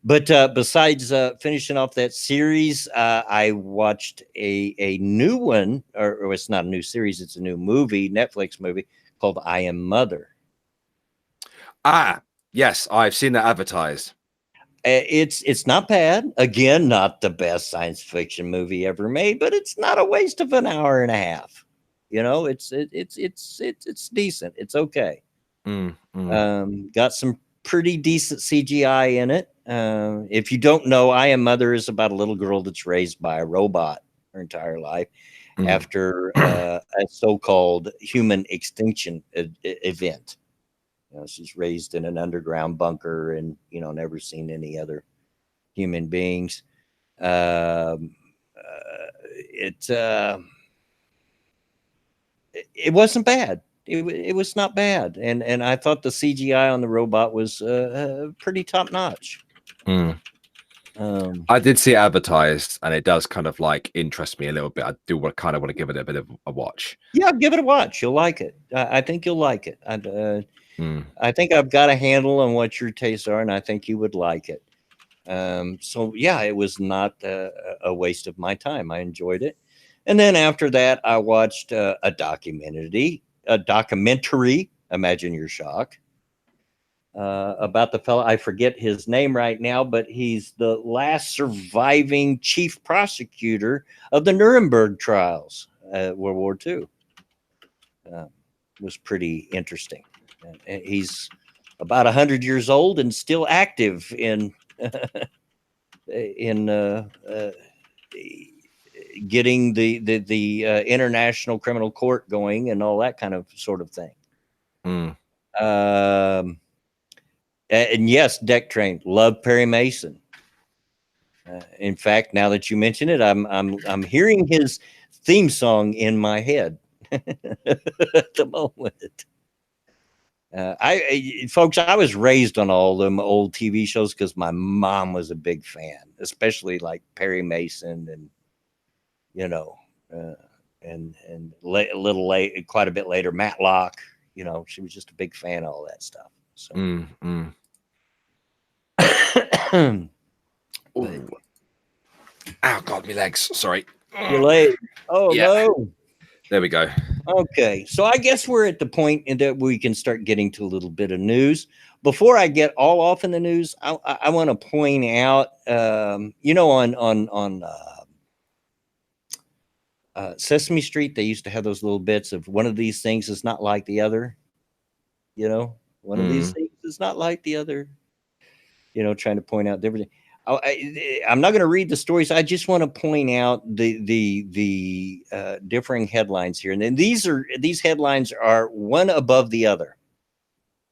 But besides finishing off that series, I watched a new one, or it's not a new series, it's a new movie, Netflix movie called I Am Mother. Ah, yes, I've seen that advertised. It's not bad. Again, not the best science fiction movie ever made, but it's not a waste of an hour and a half. You know, it's decent. It's okay. Got some pretty decent CGI in it. If you don't know, I Am Mother is about a little girl that's raised by a robot her entire life after a so-called human extinction event. You know, she's raised in an underground bunker and, you know, never seen any other human beings. It wasn't bad. It was not bad. And I thought the CGI on the robot was pretty top notch. I did see it advertised, and it does kind of like interest me a little bit. I do kind of want to give it a bit of a watch. Yeah, give it a watch. You'll like it. I think you'll like it. I think I've got a handle on what your tastes are, and I think you would like it. So yeah, it was not a waste of my time. I enjoyed it. And then after that, I watched a documentary. Imagine your shock. About the fellow, I forget his name right now, but he's the last surviving chief prosecutor of the Nuremberg trials, World War II. Was pretty interesting. He's about 100 years old and still active in in getting the international criminal court going and all that kind of sort of thing. And yes, Deck Train, love Perry Mason. In fact, now that you mention it, I'm hearing his theme song in my head at the moment. Folks, I was raised on all them old TV shows because my mom was a big fan, especially like Perry Mason and, you know, and a little late, quite a bit later, Matlock. You know, she was just a big fan of all that stuff. So. But, ow, God, my legs. Sorry. Your leg. Oh, yeah. no. There we go. Okay. So I guess we're at the point in that we can start getting to a little bit of news. Before I get all off in the news, I want to point out, you know, on Sesame Street, they used to have those little bits of one of these things is not like the other. You know, one of these things is not like the other. You know, trying to point out different. I'm not going to read the stories. I just want to point out the differing headlines here, and then these headlines are one above the other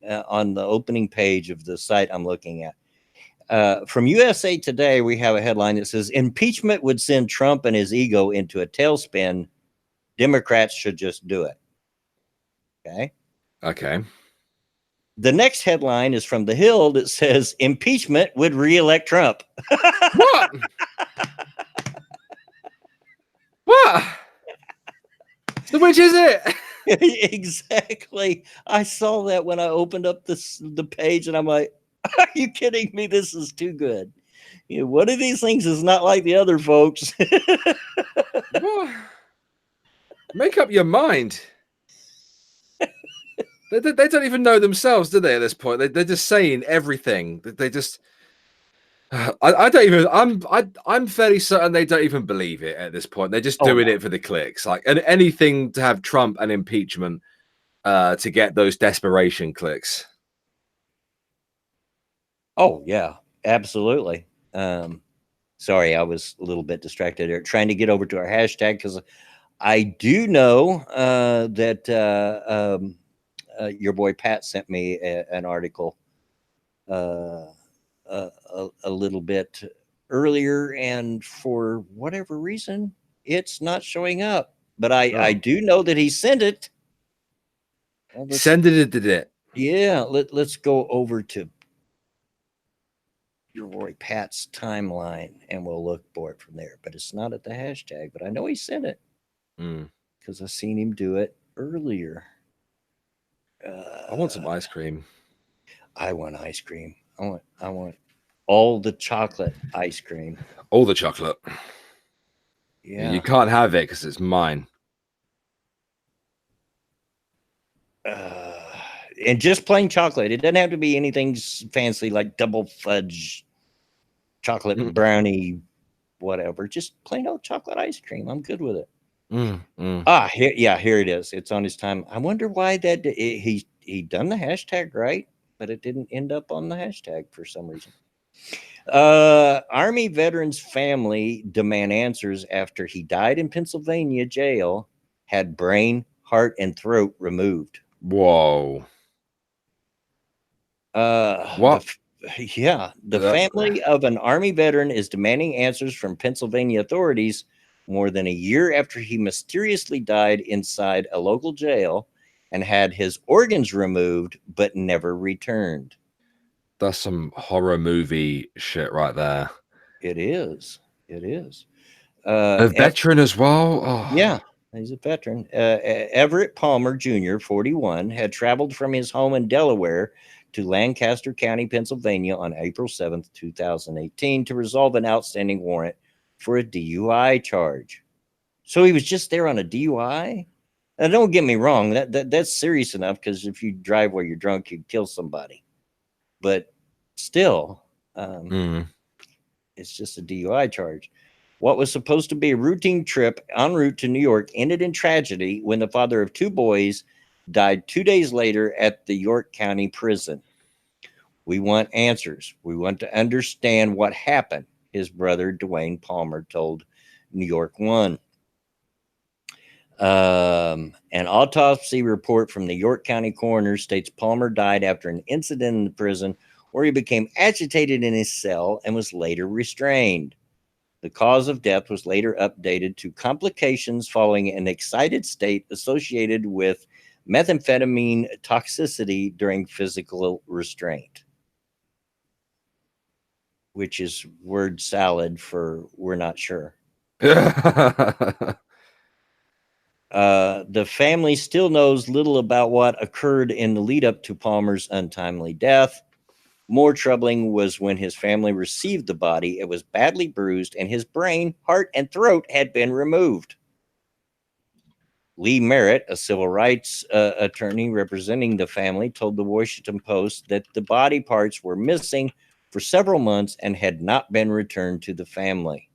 on the opening page of the site I'm looking at. From USA Today, we have a headline that says impeachment would send Trump and his ego into a tailspin. Democrats should just do it. Okay. The next headline is from The Hill that says impeachment would reelect Trump. What? What? So which is it? Exactly. I saw that when I opened up the page, and I'm like, are you kidding me? This is too good. You know, one of these things is not like the other, folks. Make up your mind. They don't even know themselves, do they? At this point, they're just saying everything. They just. I don't even. I'm fairly certain they don't even believe it at this point. They're just doing it for the clicks, like and anything to have Trump and impeachment to get those desperation clicks. Oh yeah, absolutely. Sorry, I was a little bit distracted there, trying to get over to our hashtag because I do know that. Your boy Pat sent me an article a little bit earlier, and for whatever reason, it's not showing up. But I do know that he sent it. Send it, did it? Yeah, let's go over to your boy Pat's timeline, and we'll look for it from there. But it's not at the hashtag. But I know he sent it because I've seen him do it earlier. I want some ice cream. I want ice cream. I want all the chocolate ice cream. All the chocolate. Yeah. You can't have it because it's mine. And just plain chocolate. It doesn't have to be anything fancy like double fudge, chocolate brownie, whatever. Just plain old chocolate ice cream. I'm good with it. Here it is. It's on his time. I wonder why that he done the hashtag right, but it didn't end up on the hashtag for some reason. Army veterans' family demand answers after he died in Pennsylvania jail, had brain, heart, and throat removed. Whoa. What? The family of an Army veteran is demanding answers from Pennsylvania authorities more than a year after he mysteriously died inside a local jail and had his organs removed but never returned. That's some horror movie shit right there. It is. It is. A veteran as well? Oh. Yeah, he's a veteran. Everett Palmer Jr., 41, had traveled from his home in Delaware to Lancaster County, Pennsylvania on April 7th, 2018 to resolve an outstanding warrant for a DUI charge. So he was just there on a DUI? Now, don't get me wrong, that's serious enough because if you drive while you're drunk, you kill somebody. But still, it's just a DUI charge. What was supposed to be a routine trip en route to New York ended in tragedy when the father of two boys died 2 days later at the York County prison. We want answers. We want to understand what happened. his brother Dwayne Palmer told New York One. An autopsy report from the York County coroner states Palmer died after an incident in the prison where he became agitated in his cell and was later restrained. The cause of death was later updated to complications following an excited state associated with methamphetamine toxicity during physical restraint, which is word salad for we're not sure. The family still knows little about what occurred in the lead up to Palmer's untimely death. More troubling was when his family received the body. It was badly bruised, and his brain, heart, and throat had been removed. Lee Merritt, a civil rights attorney representing the family, told the Washington Post that the body parts were missing for several months and had not been returned to the family.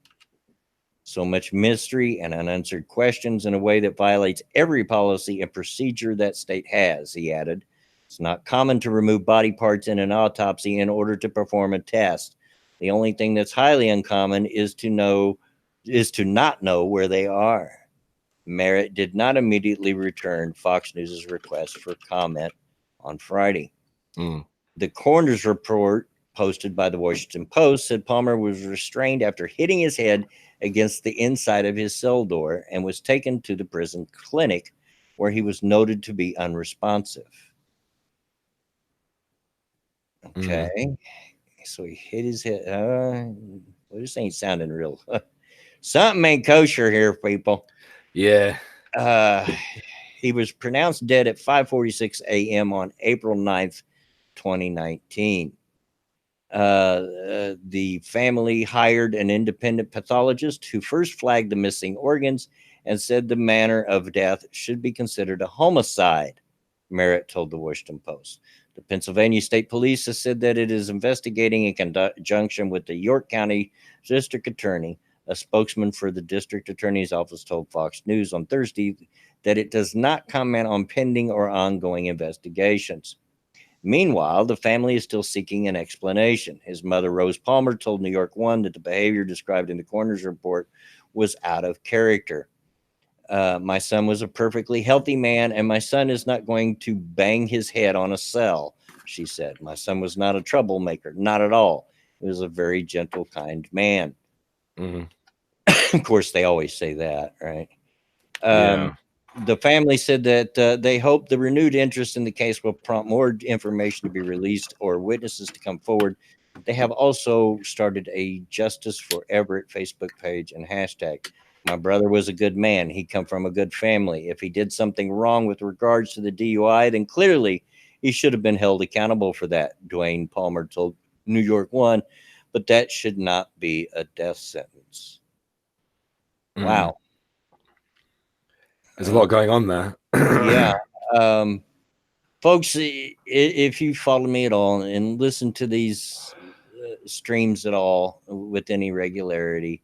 So much mystery and unanswered questions in a way that violates every policy and procedure that state has, he added. It's not common to remove body parts in an autopsy in order to perform a test. The only thing that's highly uncommon is to not know where they are. Merritt did not immediately return Fox News' request for comment on Friday. The coroner's report posted by the Washington Post said Palmer was restrained after hitting his head against the inside of his cell door and was taken to the prison clinic where he was noted to be unresponsive. Okay. So he hit his head. Well, this ain't sounding real. Something ain't kosher here, people. Yeah. He was pronounced dead at 5:46 a.m. on April 9th, 2019. The family hired an independent pathologist who first flagged the missing organs and said the manner of death should be considered a homicide, Merritt told the Washington Post. The Pennsylvania State Police has said that it is investigating in conjunction with the York County District Attorney. A spokesman for the District Attorney's Office told Fox News on Thursday that it does not comment on pending or ongoing investigations. Meanwhile, the family is still seeking an explanation. His mother, Rose Palmer, told New York One that the behavior described in the coroner's report was out of character. My son was a perfectly healthy man, and my son is not going to bang his head on a cell, she said. My son was not a troublemaker, not at all. He was a very gentle, kind man. Of course, they always say that, right? Yeah. The family said that they hope the renewed interest in the case will prompt more information to be released or witnesses to come forward. They have also started a Justice for Everett Facebook page and hashtag. My brother was a good man. He come from a good family. If he did something wrong with regards to the DUI, then clearly he should have been held accountable for that, Dwayne Palmer told New York One, but that should not be a death sentence. Wow. There's a lot going on there. Yeah. Folks, if you follow me at all and listen to these streams at all with any regularity,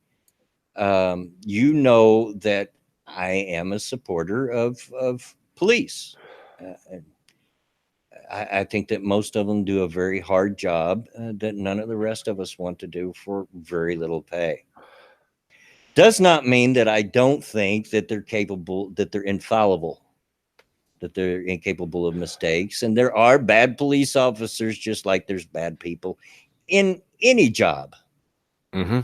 you know that I am a supporter of police. I think that most of them do a very hard job that none of the rest of us want to do for very little pay. Does not mean that I don't think that they're capable, that they're infallible, that they're incapable of mistakes. And there are bad police officers, just like there's bad people in any job. Hey,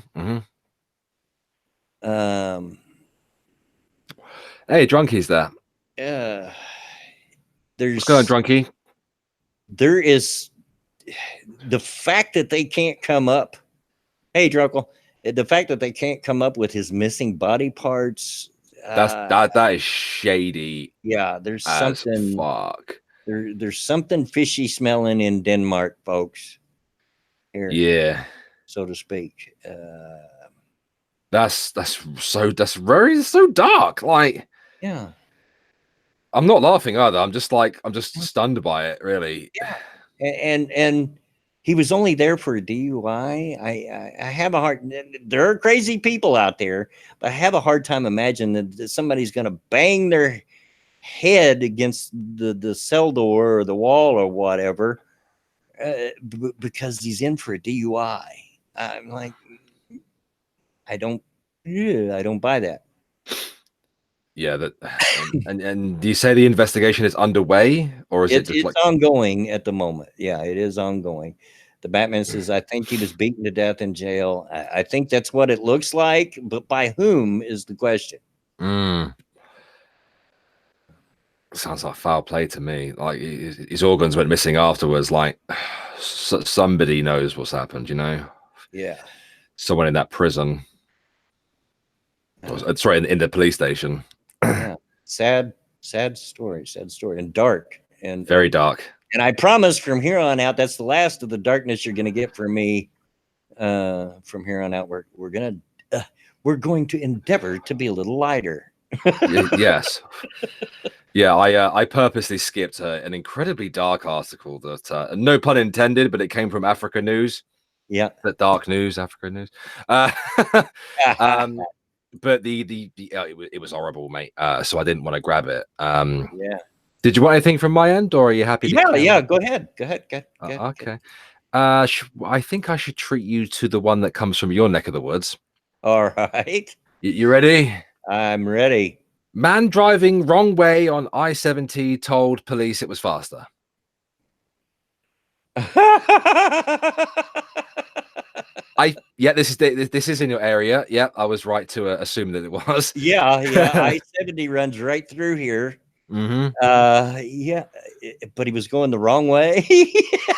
Drunkie's there. What's going on, Drunkie? There is the fact that they can't come up. Hey, Drunkle, the fact that they can't come up with his missing body parts. That is shady. Yeah, there's as something. Fuck. There's something fishy smelling in Denmark, folks. Here, yeah, so to speak. That's so dark. Like, yeah, I'm not laughing either. I'm just stunned by it, really. Yeah. And he was only there for a DUI. I have a hard. There are crazy people out there, but I have a hard time imagining that somebody's going to bang their head against the cell door or the wall or whatever because he's in for a DUI. I'm like, I don't buy that. Yeah, that and do you say the investigation is underway, or is it just It's like ongoing at the moment. Yeah, it is ongoing. The Batman says, I think he was beaten to death in jail. I think that's what it looks like, but by whom is the question. Sounds like foul play to me. Like his organs went missing afterwards. Like somebody knows what's happened, you know? Yeah. Someone in that prison. Sorry, in the police station. Yeah. Sad story, and dark. And very dark. And I promise from here on out, that's the last of the darkness you're going to get from me. From here on out, we're going to endeavor to be a little lighter. Yes. Yeah, I purposely skipped an incredibly dark article that, no pun intended, but it came from Africa News. Yeah, that dark news, Africa News. But it was horrible, mate. So I didn't want to grab it. Yeah. Did you want anything from my end, or are you happy? Yeah. Go ahead. Okay. I think I should treat you to the one that comes from your neck of the woods. All right. You ready? I'm ready. Man driving wrong way on I-70 told police it was faster. This is in your area. Yeah, I was right to assume that it was. Yeah. I-70 runs right through here. Yeah, but he was going the wrong way.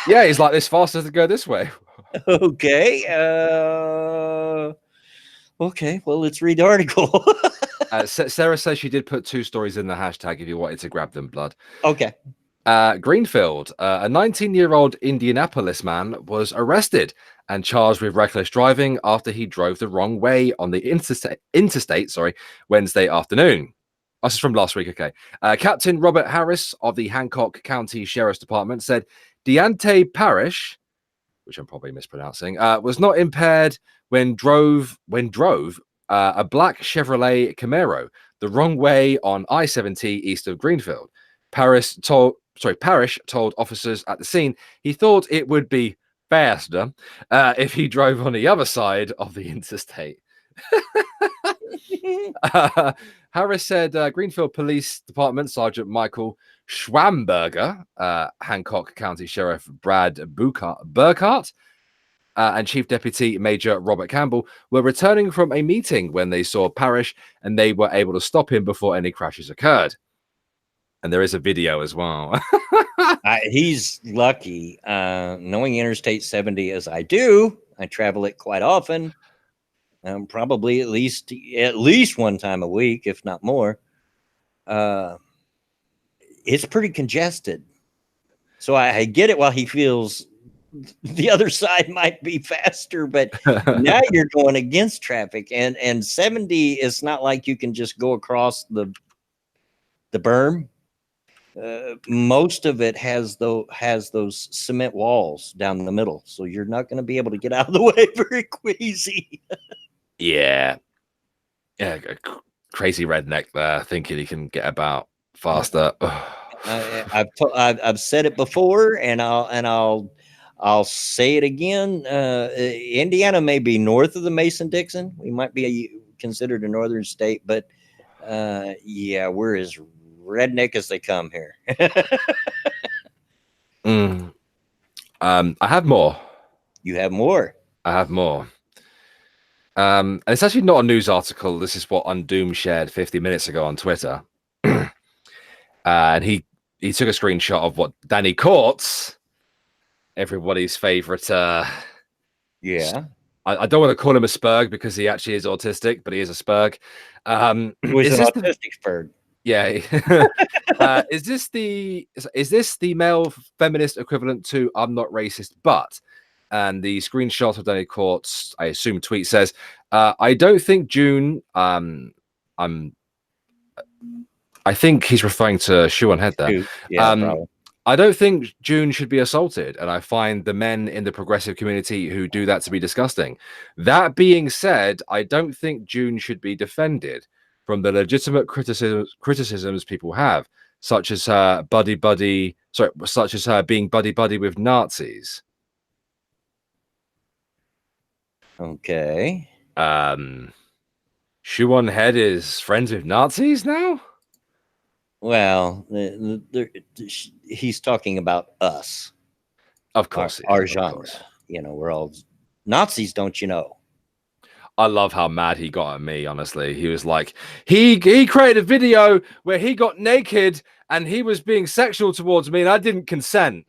Yeah, he's like, this faster to go this way. Okay. Okay, well, let's read the article. Sarah says she did put 2 stories in the hashtag if you wanted to grab them, blood. Okay. Greenfield, a 19-year-old Indianapolis man was arrested and charged with reckless driving after he drove the wrong way on the interstate, Wednesday afternoon. This is from last week, okay. Captain Robert Harris of the Hancock County Sheriff's Department said Deante Parrish, which I'm probably mispronouncing, was not impaired when drove a black Chevrolet Camaro the wrong way on I-70 east of Greenfield. Parrish told officers at the scene he thought it would be faster if he drove on the other side of the interstate. Harris said Greenfield Police Department Sergeant Michael Schwamberger, Hancock County Sheriff Brad Burkhart, and Chief Deputy Major Robert Campbell were returning from a meeting when they saw Parrish, and they were able to stop him before any crashes occurred. And there is a video as well. He's lucky. Knowing Interstate 70 as I do, I travel it quite often. Probably at least one time a week, if not more. It's pretty congested. So I get it while he feels the other side might be faster, but now you're going against traffic, and 70 is not like you can just go across the berm. Most of it has those cement walls down the middle, so you're not going to be able to get out of the way very easy. Yeah, crazy redneck there, thinking he can get about faster. I've said it before, and I'll say it again. Indiana may be north of the Mason-Dixon. We might be considered a northern state, but yeah, we're as redneck as they come here. I have more. You have more. I have more. And it's actually not a news article. This is what Undoom shared 50 minutes ago on Twitter. And he took a screenshot of what Danny Courts, everybody's favorite. Yeah. I don't want to call him a Spurg because he actually is autistic, but he is a Spurg. Is an autistic Spurg. Yeah. Is this the male feminist equivalent to "I'm not racist, but"? And the screenshot of Danny Court's, I assume, tweet says, "I don't think June. I think he's referring to shoe on head there. Yeah, I don't think June should be assaulted, and I find the men in the progressive community who do that to be disgusting. That being said, I don't think June should be defended from the legitimate criticisms people have, such as her such as her being buddy with Nazis." Okay. Shoe on Head is friends with Nazis now? Well, he's talking about us. Of course, our of genre. course. You know, we're all Nazis, don't you know? I love how mad he got at me, honestly. He was like, he created a video where he got naked and he was being sexual towards me and I didn't consent.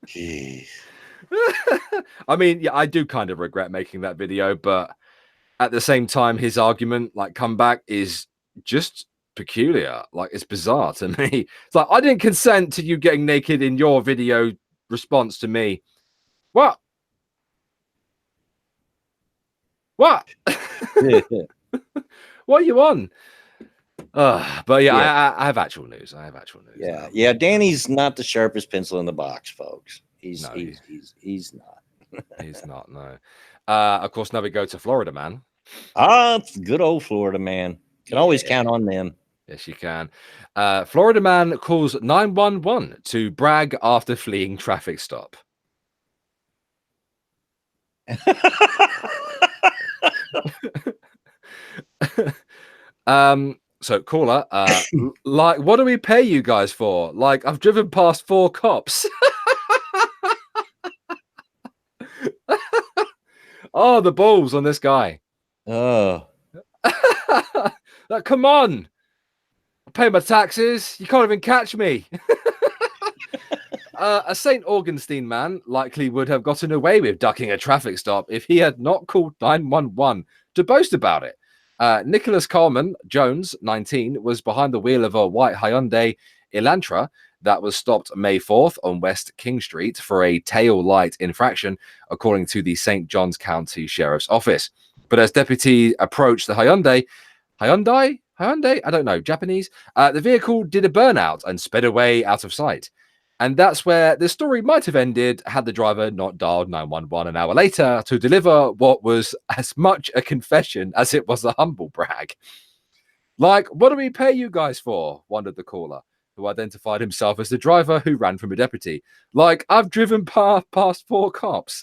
Jeez. I mean, yeah, I do kind of regret making that video, but at the same time, his argument, like, comeback is just peculiar. Like, it's bizarre to me. It's like, I didn't consent to you getting naked in your video response to me. What? What? What are you on? But yeah, I have actual news. Yeah. Danny's not the sharpest pencil in the box, folks. He's not. He's not. No. Of course, now we go to Florida Man. It's good old Florida Man. Can always count on them. Yes, you can. Florida Man calls 911 to brag after fleeing traffic stop. So caller, like, what do we pay you guys for? Like, I've driven past 4 cops. Oh, the balls on this guy. Oh. Like, come on. I pay my taxes. You can't even catch me. A St. Augustine man likely would have gotten away with ducking a traffic stop if he had not called 911 to boast about it. Nicholas Coleman Jones, 19, was behind the wheel of a white Hyundai Elantra that was stopped May 4th on West King Street for a tail light infraction, according to the St. Johns County Sheriff's Office. But as deputy approached the Hyundai, I don't know, Japanese, the vehicle did a burnout and sped away out of sight. And that's where the story might have ended had the driver not dialed 911 an hour later to deliver what was as much a confession as it was a humble brag. Like, what do we pay you guys for? Wondered the caller, who identified himself as the driver who ran from a deputy. Like, I've driven past 4 cops.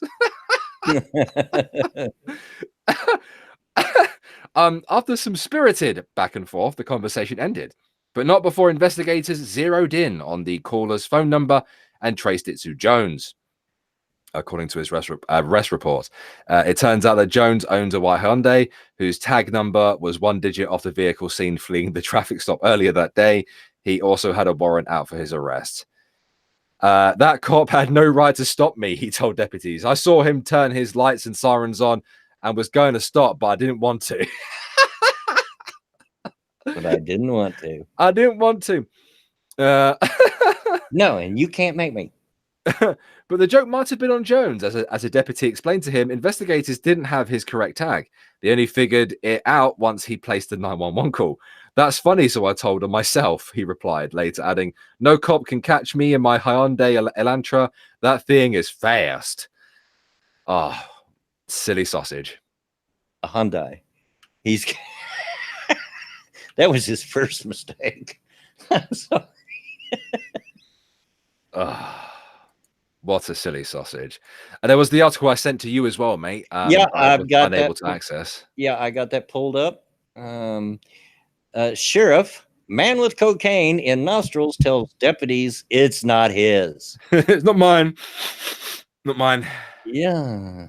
After some spirited back and forth, the conversation ended, but not before investigators zeroed in on the caller's phone number and traced it to Jones. According to his arrest report, it turns out that Jones owns a white Hyundai whose tag number was 1 digit off the vehicle seen fleeing the traffic stop earlier that day. He also had a warrant out for his arrest. That cop had no right to stop me, he told deputies. I saw him turn his lights and sirens on and was going to stop, but I didn't want to. But I didn't want to. I didn't want to. No, and you can't make me. But the joke might have been on Jones. As a deputy explained to him, investigators didn't have his correct tag. They only figured it out once he placed the 911 call. That's funny, so I told him myself, he replied, later adding, no cop can catch me in my Hyundai Elantra. That thing is fast. Oh, silly sausage. A Hyundai. He's... That was his first mistake. I'm sorry. What a silly sausage. And there was the article I sent to you as well, mate. Yeah, I've got unable that to access. Yeah, I got that pulled up. Sheriff, man with cocaine in nostrils tells deputies it's not his. It's not mine. Not mine. Yeah.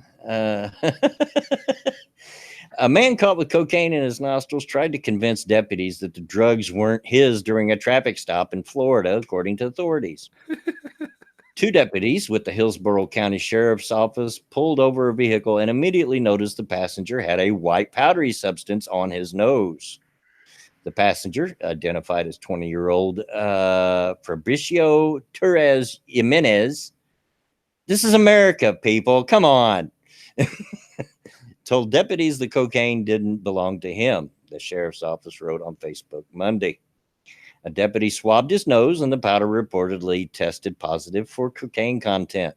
A man caught with cocaine in his nostrils tried to convince deputies that the drugs weren't his during a traffic stop in Florida, according to authorities. 2 deputies with the Hillsborough County Sheriff's Office pulled over a vehicle and immediately noticed the passenger had a white powdery substance on his nose. The passenger, identified as 20-year-old Fabricio Torres Jimenez. This is America, people. Come on. Told deputies the cocaine didn't belong to him, the sheriff's office wrote on Facebook Monday. A deputy swabbed his nose and the powder reportedly tested positive for cocaine content.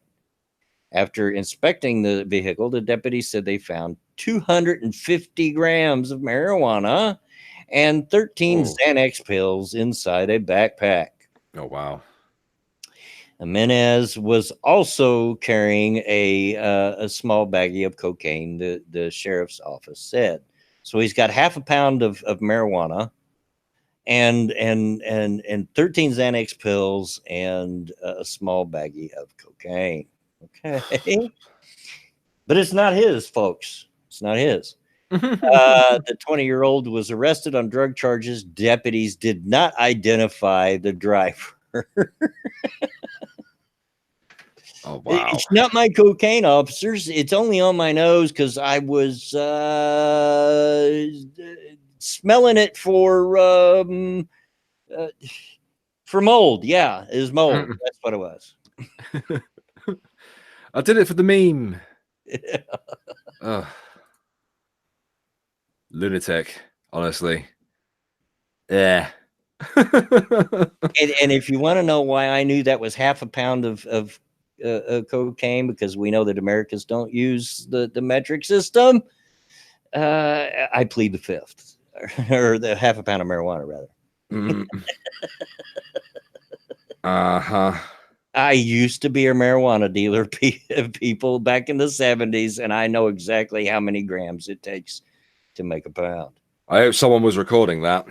After inspecting the vehicle, the deputy said they found 250 grams of marijuana and 13 Xanax pills inside a backpack. Oh, wow. Jimenez was also carrying a small baggie of cocaine, the sheriff's office said. So he's got half a pound of marijuana and 13 Xanax pills and a small baggie of cocaine. Okay. But it's not his, folks. It's not his. The 20-year-old was arrested on drug charges. Deputies did not identify the driver. Oh, wow. It's not my cocaine, officers. It's only on my nose because I was smelling it for mold. Yeah, it was mold. That's what it was. I did it for the meme. Lunatic, honestly. Yeah. And if you want to know why I knew that was half a pound of cocaine, because we know that Americans don't use the metric system, I plead the fifth, or the half a pound of marijuana, rather. I used to be a marijuana dealer, people, back in the 70s, and I know exactly how many grams it takes to make a pound. I hope someone was recording that.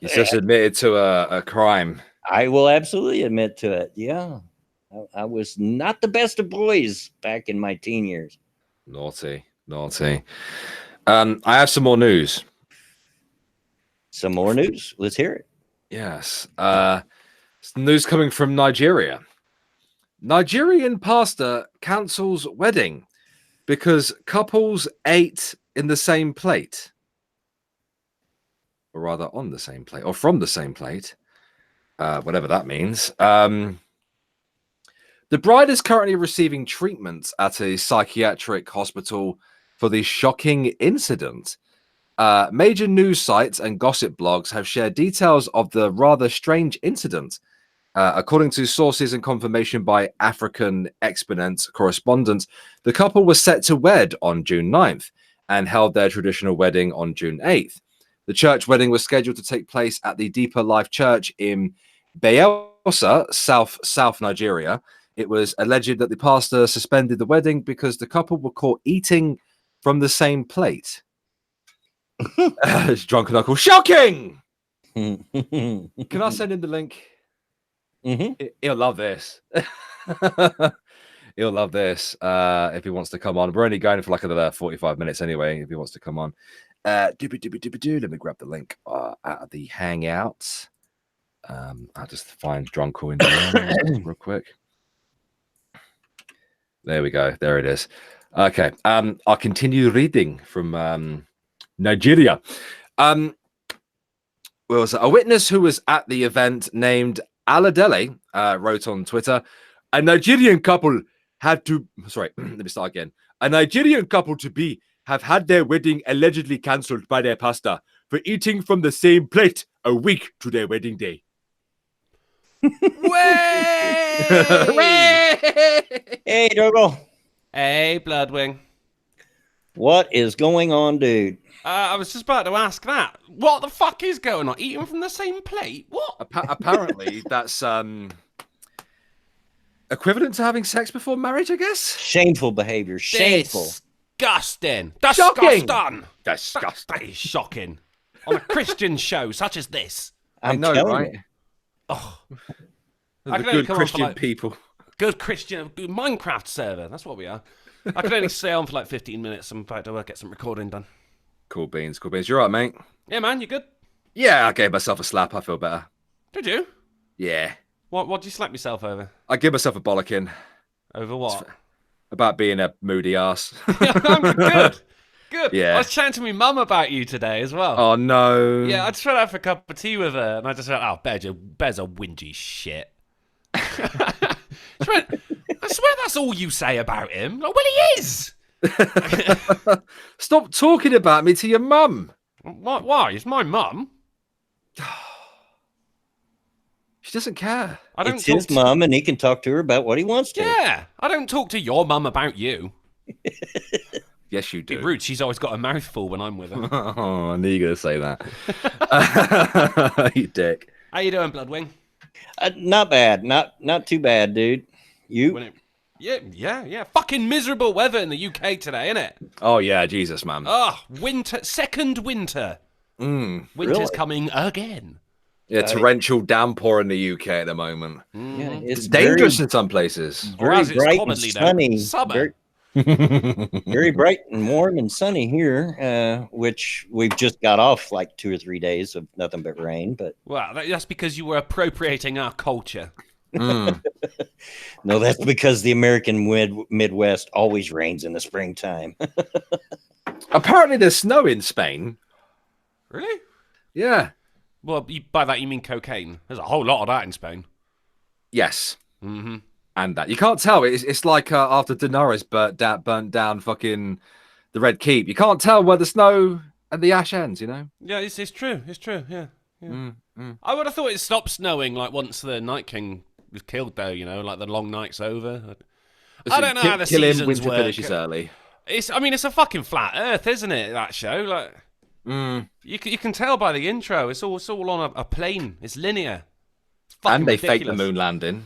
He's just admitted to a crime. I will absolutely admit to it. Yeah. I was not the best of boys back in my teen years. Naughty. I have some more news. Some more news? Let's hear it. Yes. News coming from Nigeria. Nigerian pastor cancels wedding because couples ate in the same plate. Or rather, on the same plate, or from the same plate. Whatever that means. The bride is currently receiving treatment at a psychiatric hospital for the shocking incident. Major news sites and gossip blogs have shared details of the rather strange incident. According to sources and confirmation by African Exponent correspondent, the couple was set to wed on June 9th and held their traditional wedding on June 8th. The church wedding was scheduled to take place at the Deeper Life Church in Bayelsa, South Nigeria. It was alleged that the pastor suspended the wedding because the couple were caught eating from the same plate. It's drunken uncle. Shocking! Can I send him the link? Mm-hmm. He'll love this. He'll love this if he wants to come on. We're only going for like another 45 minutes anyway, if he wants to come on. Let me grab the link out of the Hangout. I'll just find Drunko in the real quick. There we go. There it is. Okay. I'll continue reading from Nigeria. A witness who was at the event named Aladele wrote on Twitter, a Nigerian couple had to... Sorry, let me start again. A Nigerian couple to be have had their wedding allegedly cancelled by their pastor for eating from the same plate a week to their wedding day. Hey, Dougal. Hey, Bloodwing. What is going on, dude? I was just about to ask that. What the fuck is going on? Eating from the same plate? What? Apparently, that's equivalent to having sex before marriage, I guess? Shameful behavior. Shameful. Disgusting. Shocking. Disgusting. That is shocking. On a Christian show such as this. I know, right? You. Oh. The good Christian people. Good Christian Minecraft server. That's what we are. I can only stay on for like 15 minutes. I'm about to get some recording done. Cool beans. You're right, mate. Yeah, man. You good? Yeah, I gave myself a slap. I feel better. Did you? Yeah. What did you slap yourself over? I give myself a bollocking. Over what? About being a moody ass. Good. Yeah. I was chatting to my mum about you today as well. Oh, no. Yeah, I just went out for a cup of tea with her, and I just went, oh, Bez a whingy shit. She went, I swear that's all you say about him. Like, well, he is. Stop talking about me to your mum. Why? It's my mum. She doesn't care. It's his mum, and he can talk to her about what he wants to. Yeah, I don't talk to your mum about you. Yes, you do. Be rude. She's always got a mouthful when I'm with her. Oh, I knew you were going to say that. You dick. How you doing, Bloodwing? Not bad. Not too bad, dude. You? Yeah. Fucking miserable weather in the UK today, isn't it? Oh yeah, Jesus, man. Oh, second winter. Winter's Really? coming again. Yeah, torrential downpour in the UK at the moment. Yeah, It's dangerous in some places. very as it's bright and commonly known, sunny. summer. Very bright and warm and sunny here, which we've just got off like 2 or 3 days of nothing but rain. But Well, that's because you were appropriating our culture. no, that's because the American Midwest always rains in the springtime. Apparently, there's snow in Spain. Really? Yeah. Well, by that you mean cocaine. There's a whole lot of that in Spain. Yes. Mm-hmm. And that you can't tell. It's like after Daenerys burnt down fucking the Red Keep. You can't tell where the snow and the ash ends. You know. Yeah, it's true. It's true. Yeah. I would have thought it stopped snowing like once the Night King was killed, though. You know, like the long night's over. I don't know how the Kill him, seasons winter work. finishes early. It's a fucking flat Earth, isn't it? That show, like, you can tell by the intro. It's all on a plane. It's linear. It's fucking And they faked the ridiculous. moon landing.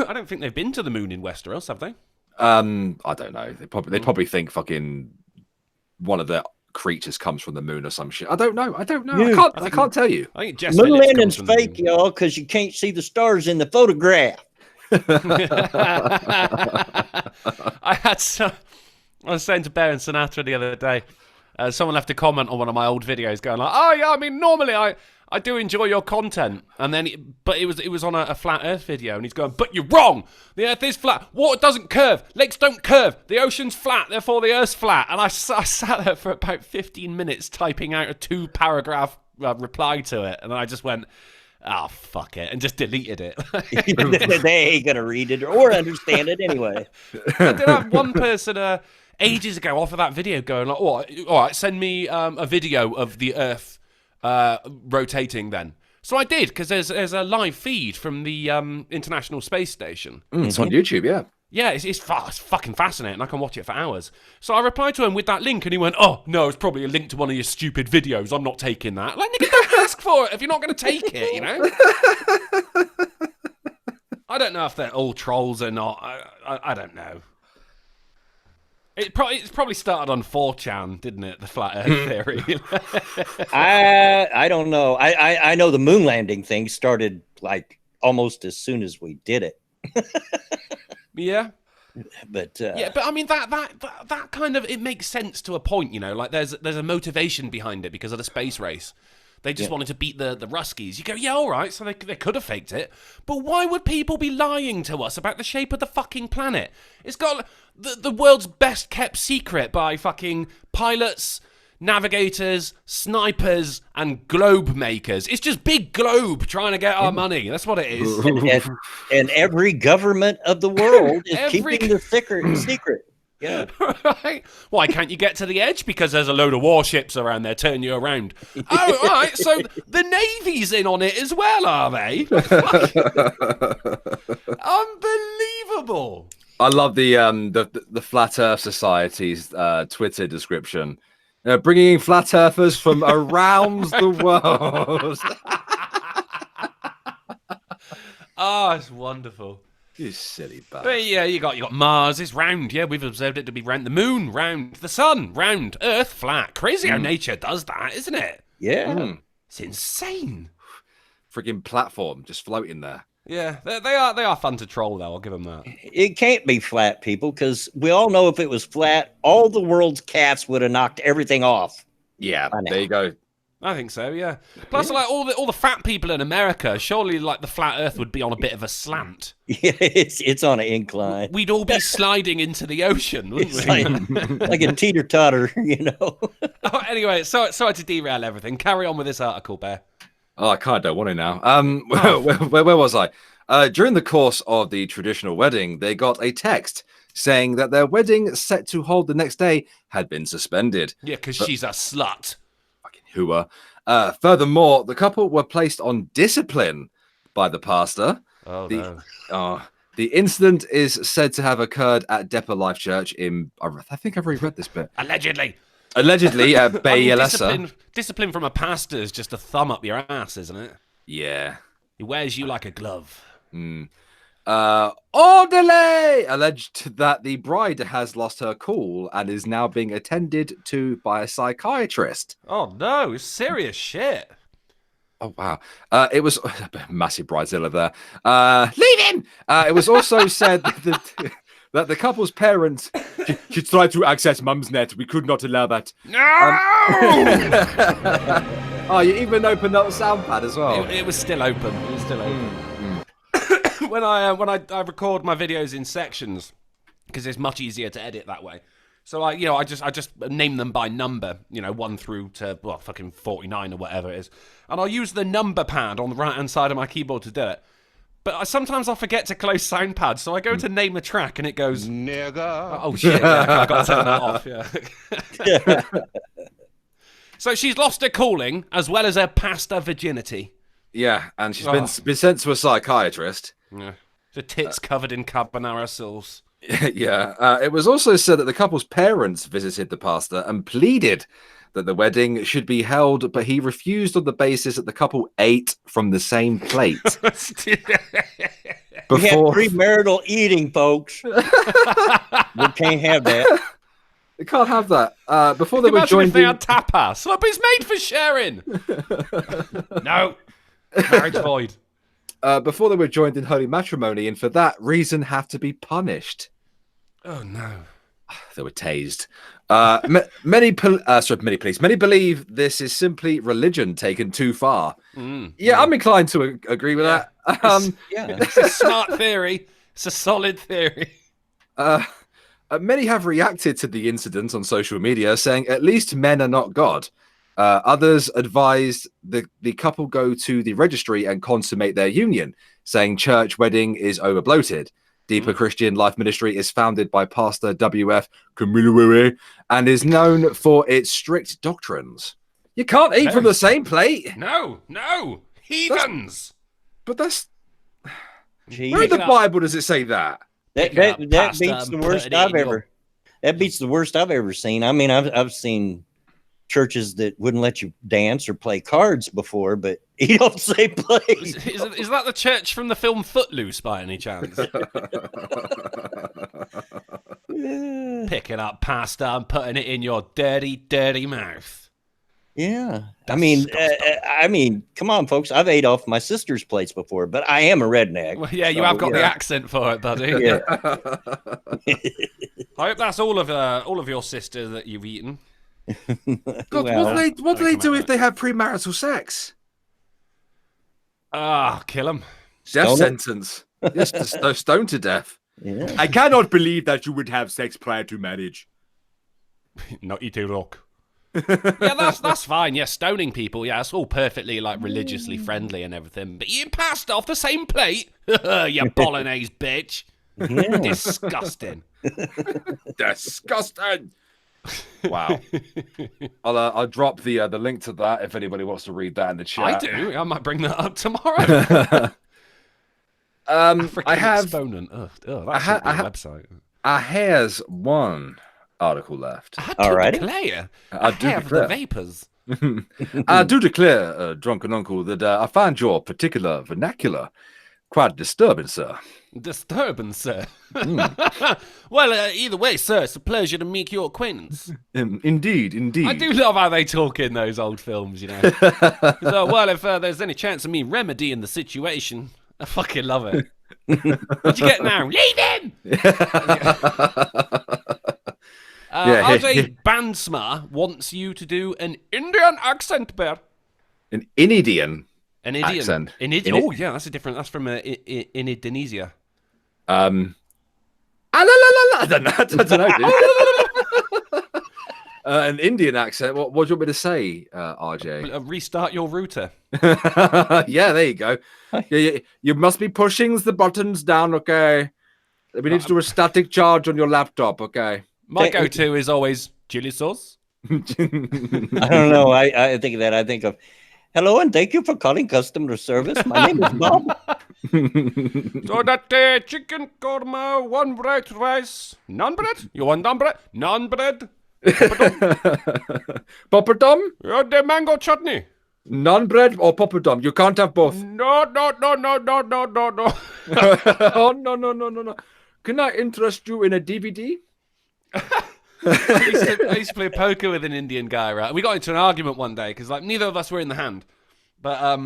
I don't think they've been to the moon in Westeros, have they? I don't know. They probably think fucking one of the creatures comes from the moon or some shit. I don't know. Yeah. I can't tell you. I think Jess Moon Phillips landing's comes from the fake, moon. y'all, because you can't see the stars in the photograph. I was saying to Bear and Sinatra the other day, someone left a comment on one of my old videos going like, oh yeah, I mean, normally I do enjoy your content. And then, but it was on a flat earth video, and he's going, but you're wrong. The earth is flat. Water doesn't curve. Lakes don't curve. The ocean's flat. Therefore the earth's flat. And I sat there for about 15 minutes typing out a 2-paragraph reply to it. And then I just went, oh, fuck it. And just deleted it. They ain't going to read it or understand it anyway. I did have one person ages ago off of that video going like, all right, send me a video of the Earth rotating then. So I did, because there's a live feed from the International Space Station. It's on YouTube, yeah. Yeah, it's fucking fascinating. I can watch it for hours. So I replied to him with that link, and he went, oh, no, it's probably a link to one of your stupid videos. I'm not taking that. Like, nigga, don't ask for it if you're not going to take it, you know? I don't know if they're all trolls or not. I don't know. It's probably started on 4chan, didn't it? The flat Earth theory. I don't know. I know the moon landing thing started like almost as soon as we did it. Yeah. But Yeah, but I mean that kind of, it makes sense to a point, you know. Like there's a motivation behind it because of the space race. They just wanted to beat the Ruskies. You go, yeah, all right, so they could have faked it. But why would people be lying to us about the shape of the fucking planet? It's got the world's best kept secret by fucking pilots, navigators, snipers, and globe makers. It's just big globe trying to get our money. That's what it is. and every government of the world is keeping the secret. Yeah. Right? Why can't you get to the edge? Because there's a load of warships around there turning you around. Oh, all right. So the Navy's in on it as well, are they? Unbelievable. I love the Flat Earth Society's Twitter description. Bringing in flat earthers from around the world. Oh, it's wonderful. You silly bastard. But yeah, you got Mars is round. Yeah, we've observed it to be round. The moon round. The sun round. Earth flat. Crazy how nature does that, isn't it? Yeah. It's insane. Freaking platform just floating there. Yeah, they are fun to troll though. I'll give them that. It can't be flat, people, because we all know if it was flat, all the world's cats would have knocked everything off. Yeah, there you go. I think so. Yeah. Plus, like all the fat people in America, surely like the flat Earth would be on a bit of a slant. Yeah, it's on an incline. We'd all be sliding into the ocean, wouldn't It's we? like a teeter-totter, you know. Oh, anyway, sorry to derail everything. Carry on with this article, Bear. Oh, I kind of don't want to now. Where was I? During the course of the traditional wedding, they got a text saying that their wedding set to hold the next day had been suspended. Yeah, because she's a slut. Fucking hooer. Furthermore, the couple were placed on discipline by the pastor. Oh, no. The incident is said to have occurred at Depper Life Church in... I think I've already read this bit. Allegedly at Bay Elessa. Discipline from a pastor is just a thumb up your ass, isn't it? Yeah. He wears you like a glove. Orderly alleged that the bride has lost her cool and is now being attended to by a psychiatrist. Oh no, it's serious shit. Oh wow! It was massive bridezilla there. Leave him. It was also said that the couple's parents she tried to access Mum's net. We could not allow that. No. Oh, you even opened up the sound pad as well. It was still open. It was still open. When I record my videos in sections, because it's much easier to edit that way. So I just name them by number, 1 through to fucking 49 or whatever it is, and I'll use the number pad on the right hand side of my keyboard to do it. But sometimes I forget to close sound pad, so I go to name a track and it goes nigga. Oh shit! Yeah, I got to turn that off. Yeah. So she's lost her calling as well as her past her virginity. Yeah, and she's been sent to a psychiatrist. Yeah. The tits covered in carbonara sauce. Yeah. It was also said that the couple's parents visited the pastor and pleaded that the wedding should be held, but he refused on the basis that the couple ate from the same plate. We have premarital eating, folks. We can't have that. They can't have that. Before they were joined if they had tapas. Look, it's made for sharing. No. Marriage void. Before they were joined in holy matrimony, and for that reason have to be punished. Oh no! They were tased. Many police. Many believe this is simply religion taken too far. I'm inclined to agree with that. It's a smart theory. It's a solid theory. Many have reacted to the incident on social media, saying at least men are not God. Others advised the couple go to the registry and consummate their union, saying church wedding is over-bloated. Deeper Christian Life Ministry is founded by Pastor W.F. Kamiluwe and is known for its strict doctrines. You can't eat from the same plate. No. Heathens. Where in the Bible does it say that? That beats the worst I've ever. That beats the worst I've ever seen. I mean, I've seen churches that wouldn't let you dance or play cards before, but eat off the same plate. Is that the church from the film Footloose by any chance? Picking up pasta and putting it in your dirty, dirty mouth. Yeah. I mean, come on, folks. I've ate off my sister's plates before, but I am a redneck. Well, yeah, you have got the accent for it, buddy. Yeah. I hope that's all of your sister that you've eaten. God, what do they do if they have premarital sex? Kill them. Death sentence. Yes, stoned to death. Yeah. I cannot believe that you would have sex prior to marriage. Not you too, Rock. Yeah, that's fine. Yeah, stoning people. Yeah, it's all perfectly religiously friendly and everything. But eating pasta off the same plate, you bolognese bitch. Yeah. Disgusting. Disgusting. Wow. I'll drop the link to that if anybody wants to read that in the chat. I do. I might bring that up tomorrow. I have exponent. That should be a website. I has one article left. All right. I do have the vapors. I do declare, drunken uncle, that I find your particular vernacular quite disturbing, sir. Disturbing, sir. Well, either way, sir, it's a pleasure to make your acquaintance. Indeed. I do love how they talk in those old films, So, well, if there's any chance of me remedying the situation, I fucking love it. What'd you get now? Leave him! RJ Bansma wants you to do an Indian accent, Bear. An Indian accent. Oh, yeah, that's from in Indonesia. I don't know, dude. An Indian accent. What do you want me to say, RJ? Restart your router. Yeah, there you go. Yeah, you must be pushing the buttons down, okay? We need to do a static charge on your laptop, okay? My go-to is always chili sauce. I don't know. I think of that. I think of, hello and thank you for calling customer service. My name is Bob. So that chicken korma, one bread rice, none bread? You want none bread? None bread? Poppadom? The mango chutney. Naan bread or poppadom? You can't have both. No. Oh, no. Can I interest you in a DVD? I used to play poker with an Indian guy, right? We got into an argument one day because like neither of us were in the hand, but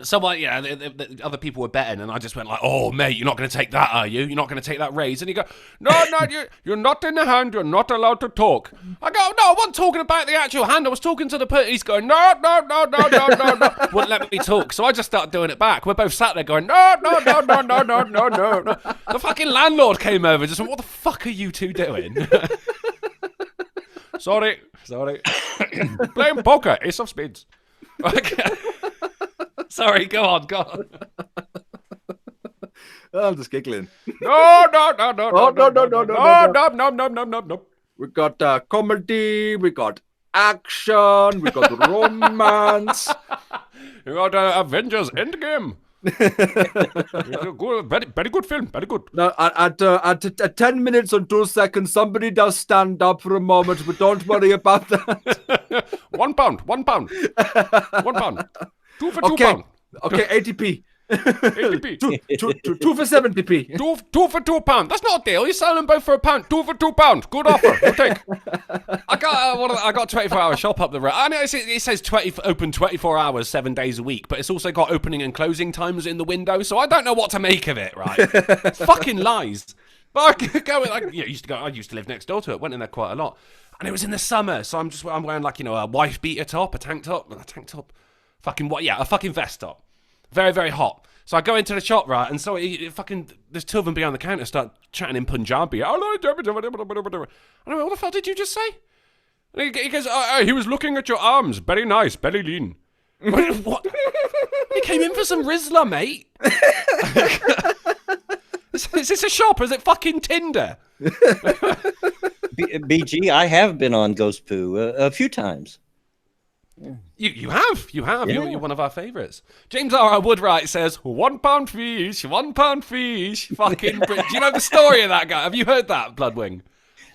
someone, the other people were betting, and I just went like, "Oh, mate, you're not going to take that, are you? You're not going to take that raise?" And he go, "No, you're not in the hand. You're not allowed to talk." I go, "No, I wasn't talking about the actual hand. I was talking to the person." He's going, "No." Wouldn't let me talk, so I just started doing it back. We're both sat there going, "No." The fucking landlord came over, just went, "What the fuck are you two doing?" Sorry. Playing poker, ace of spades. Okay. Sorry, go on. I'm just giggling. No. We got comedy, we got action, we got romance. You got Avengers Endgame. Very good film. Very good. Now, at 10 minutes and 2 seconds, somebody does stand up for a moment, but don't worry about that. £1. 2 for £2. Okay, 80p. 80p. 2 for 70p. Two for £2. That's not a deal. You sell them both for £1. 2 for £2. Good offer. I'll take. I got a 24-hour shop up the road. I know it says open 24 hours, 7 days a week, but it's also got opening and closing times in the window, so I don't know what to make of it. Right? It's fucking lies. But I used to live next door to it. Went in there quite a lot, and it was in the summer, so I'm wearing like a wife beater top, a tank top, a fucking vest top. Very, very hot. So I go into the shop, right, and so there's two of them behind the counter start chatting in Punjabi. And I went, what the fuck did you just say? And he goes, he was looking at your arms. Very nice, very lean. What? He came in for some Rizla, mate. Is this a shop or is it fucking Tinder? BG, I have been on Ghost Poo a few times. You have. Yeah. You're one of our favourites. James R. Woodwright says, £1 fish, £1 fish. Fucking do you know the story of that guy? Have you heard that, Bloodwing?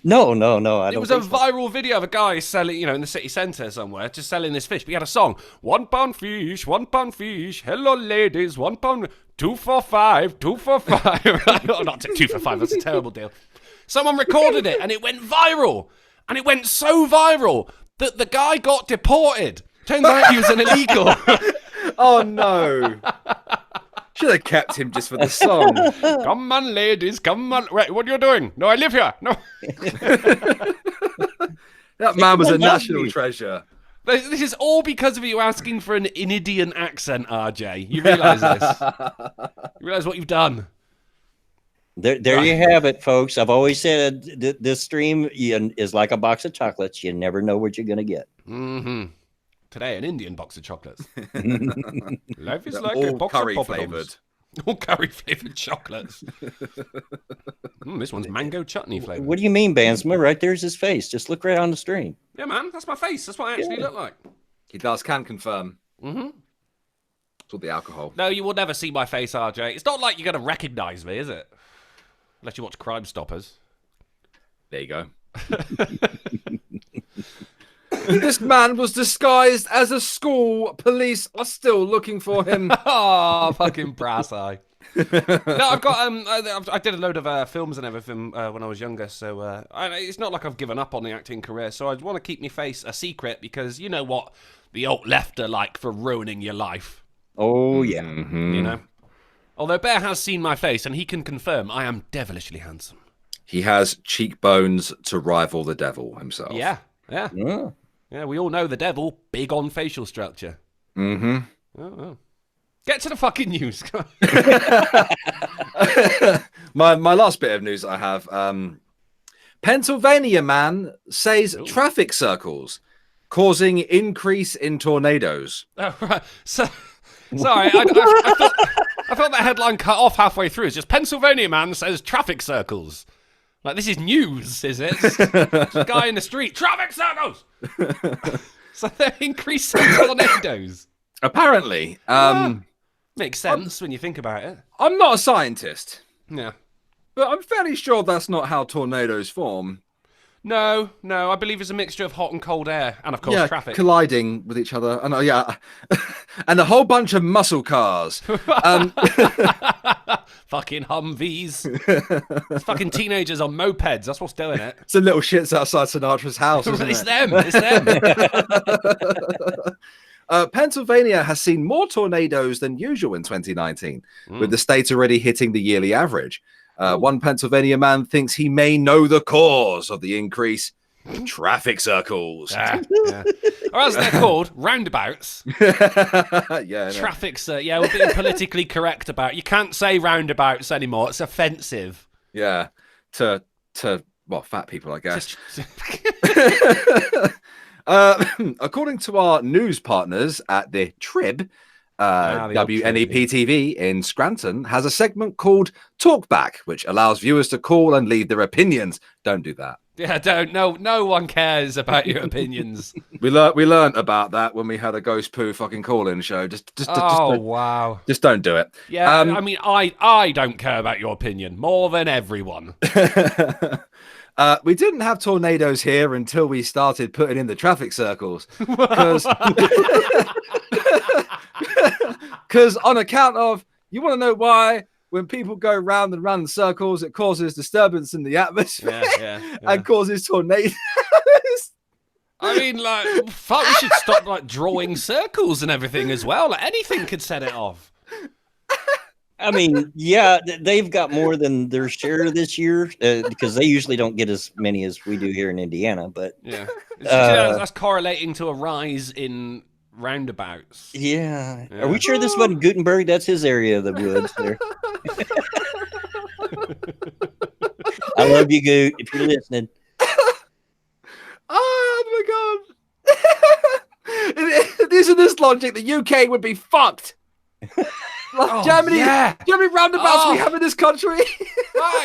No, I don't. It was a viral video of a guy selling, in the city centre somewhere, just selling this fish. But he had a song, £1 fish, £1 fish. Hello, ladies, £1, 2 for 5, 2 for 5. No, not 2 for 5. That's a terrible deal. Someone recorded it, and it went viral. And it went so viral that the guy got deported. Turns out he was an illegal. Oh, no. Should have kept him just for the song. Come on, ladies, come on. Wait, what are you doing? No, I live here. No. That man was a national treasure. This is all because of you asking for an Indian accent, RJ. You realise this? You realise what you've done? There you have it, folks. I've always said this stream is like a box of chocolates. You never know what you're going to get. Mm-hmm. Today, an Indian box of chocolates. Life is like all a box curry of flavoured. All curry-flavoured chocolates. This one's mango chutney flavoured. What do you mean, Bansma? Right there's his face. Just look right on the stream. Yeah, man. That's my face. That's what I actually look like. He can confirm. Mm-hmm. It's all the alcohol. No, you will never see my face, RJ. It's not like you're going to recognise me, is it? Unless you watch Crime Stoppers. There you go. This man was disguised as a school. Police are still looking for him. Oh, fucking brass eye. No, I've got I did a load of films and everything when I was younger, so it's not like I've given up on the acting career. So I want to keep my face a secret because you know what the alt left are like for ruining your life. Oh yeah, You know. Although Bear has seen my face and he can confirm I am devilishly handsome. He has cheekbones to rival the devil himself. Yeah. Yeah, we all know the devil, big on facial structure. Mm-hmm. Oh. Get to the fucking news. My last bit of news I have. Pennsylvania man says traffic circles causing increase in tornadoes. Oh, right. Sorry, I thought that headline cut off halfway through. It's just Pennsylvania man says traffic circles. Like, this is news, is it? Just a guy in the street, traffic circles! So they're increasing tornadoes. Apparently. Makes sense when you think about it. I'm not a scientist. Yeah. But I'm fairly sure that's not how tornadoes form. No, I believe it's a mixture of hot and cold air, and of course traffic colliding with each other. And and a whole bunch of muscle cars. Fucking Humvees. It's fucking teenagers on mopeds. That's what's doing it. Some little shits outside Sinatra's house, isn't It's it? them. It's them. Pennsylvania has seen more tornadoes than usual in 2019, with the state already hitting the yearly average. One Pennsylvania man thinks he may know the cause of the increase. Traffic circles. Yeah. Or as they're called, roundabouts. Yeah. Traffic, yeah, we're being politically correct about. You can't say roundabouts anymore. It's offensive. Yeah. To well, fat people, I guess. According to our news partners at the Trib, WNEP TV in Scranton has a segment called Talkback, which allows viewers to call and leave their opinions. Don't do that. Yeah, don't. No one cares about your opinions. We learned about that when we had a ghost poo fucking call-in show. Wow. Just don't do it. Yeah, I mean, I don't care about your opinion more than everyone. We didn't have tornadoes here until we started putting in the traffic circles. Because on account of, you want to know why? When people go round and round in circles, it causes disturbance in the atmosphere and causes tornadoes. I mean, like, fuck, we should stop like drawing circles and everything as well. Like, anything could set it off. I mean, yeah, they've got more than their share this year because they usually don't get as many as we do here in Indiana. But that's correlating to a rise in roundabouts. Yeah. Are we sure this wasn't Gutenberg? That's his area of the woods there. I love you, Goot, if you're listening. Oh my god. These are this logic, the UK would be fucked. Like Germany, do you know how many roundabouts we have in this country?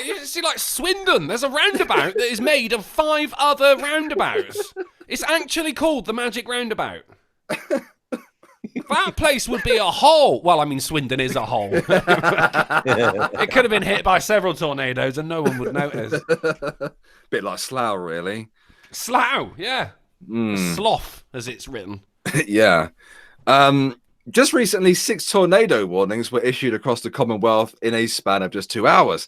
You see, like Swindon, there's a roundabout that is made of 5 other roundabouts. It's actually called the Magic Roundabout. That place would be a hole. Well, I mean, Swindon is a hole. It could have been hit by several tornadoes and no one would notice. Bit like Slough, really. Slough, yeah. Sloth, as it's written. Yeah. Just recently, 6 tornado warnings were issued across the Commonwealth in a span of just 2 hours.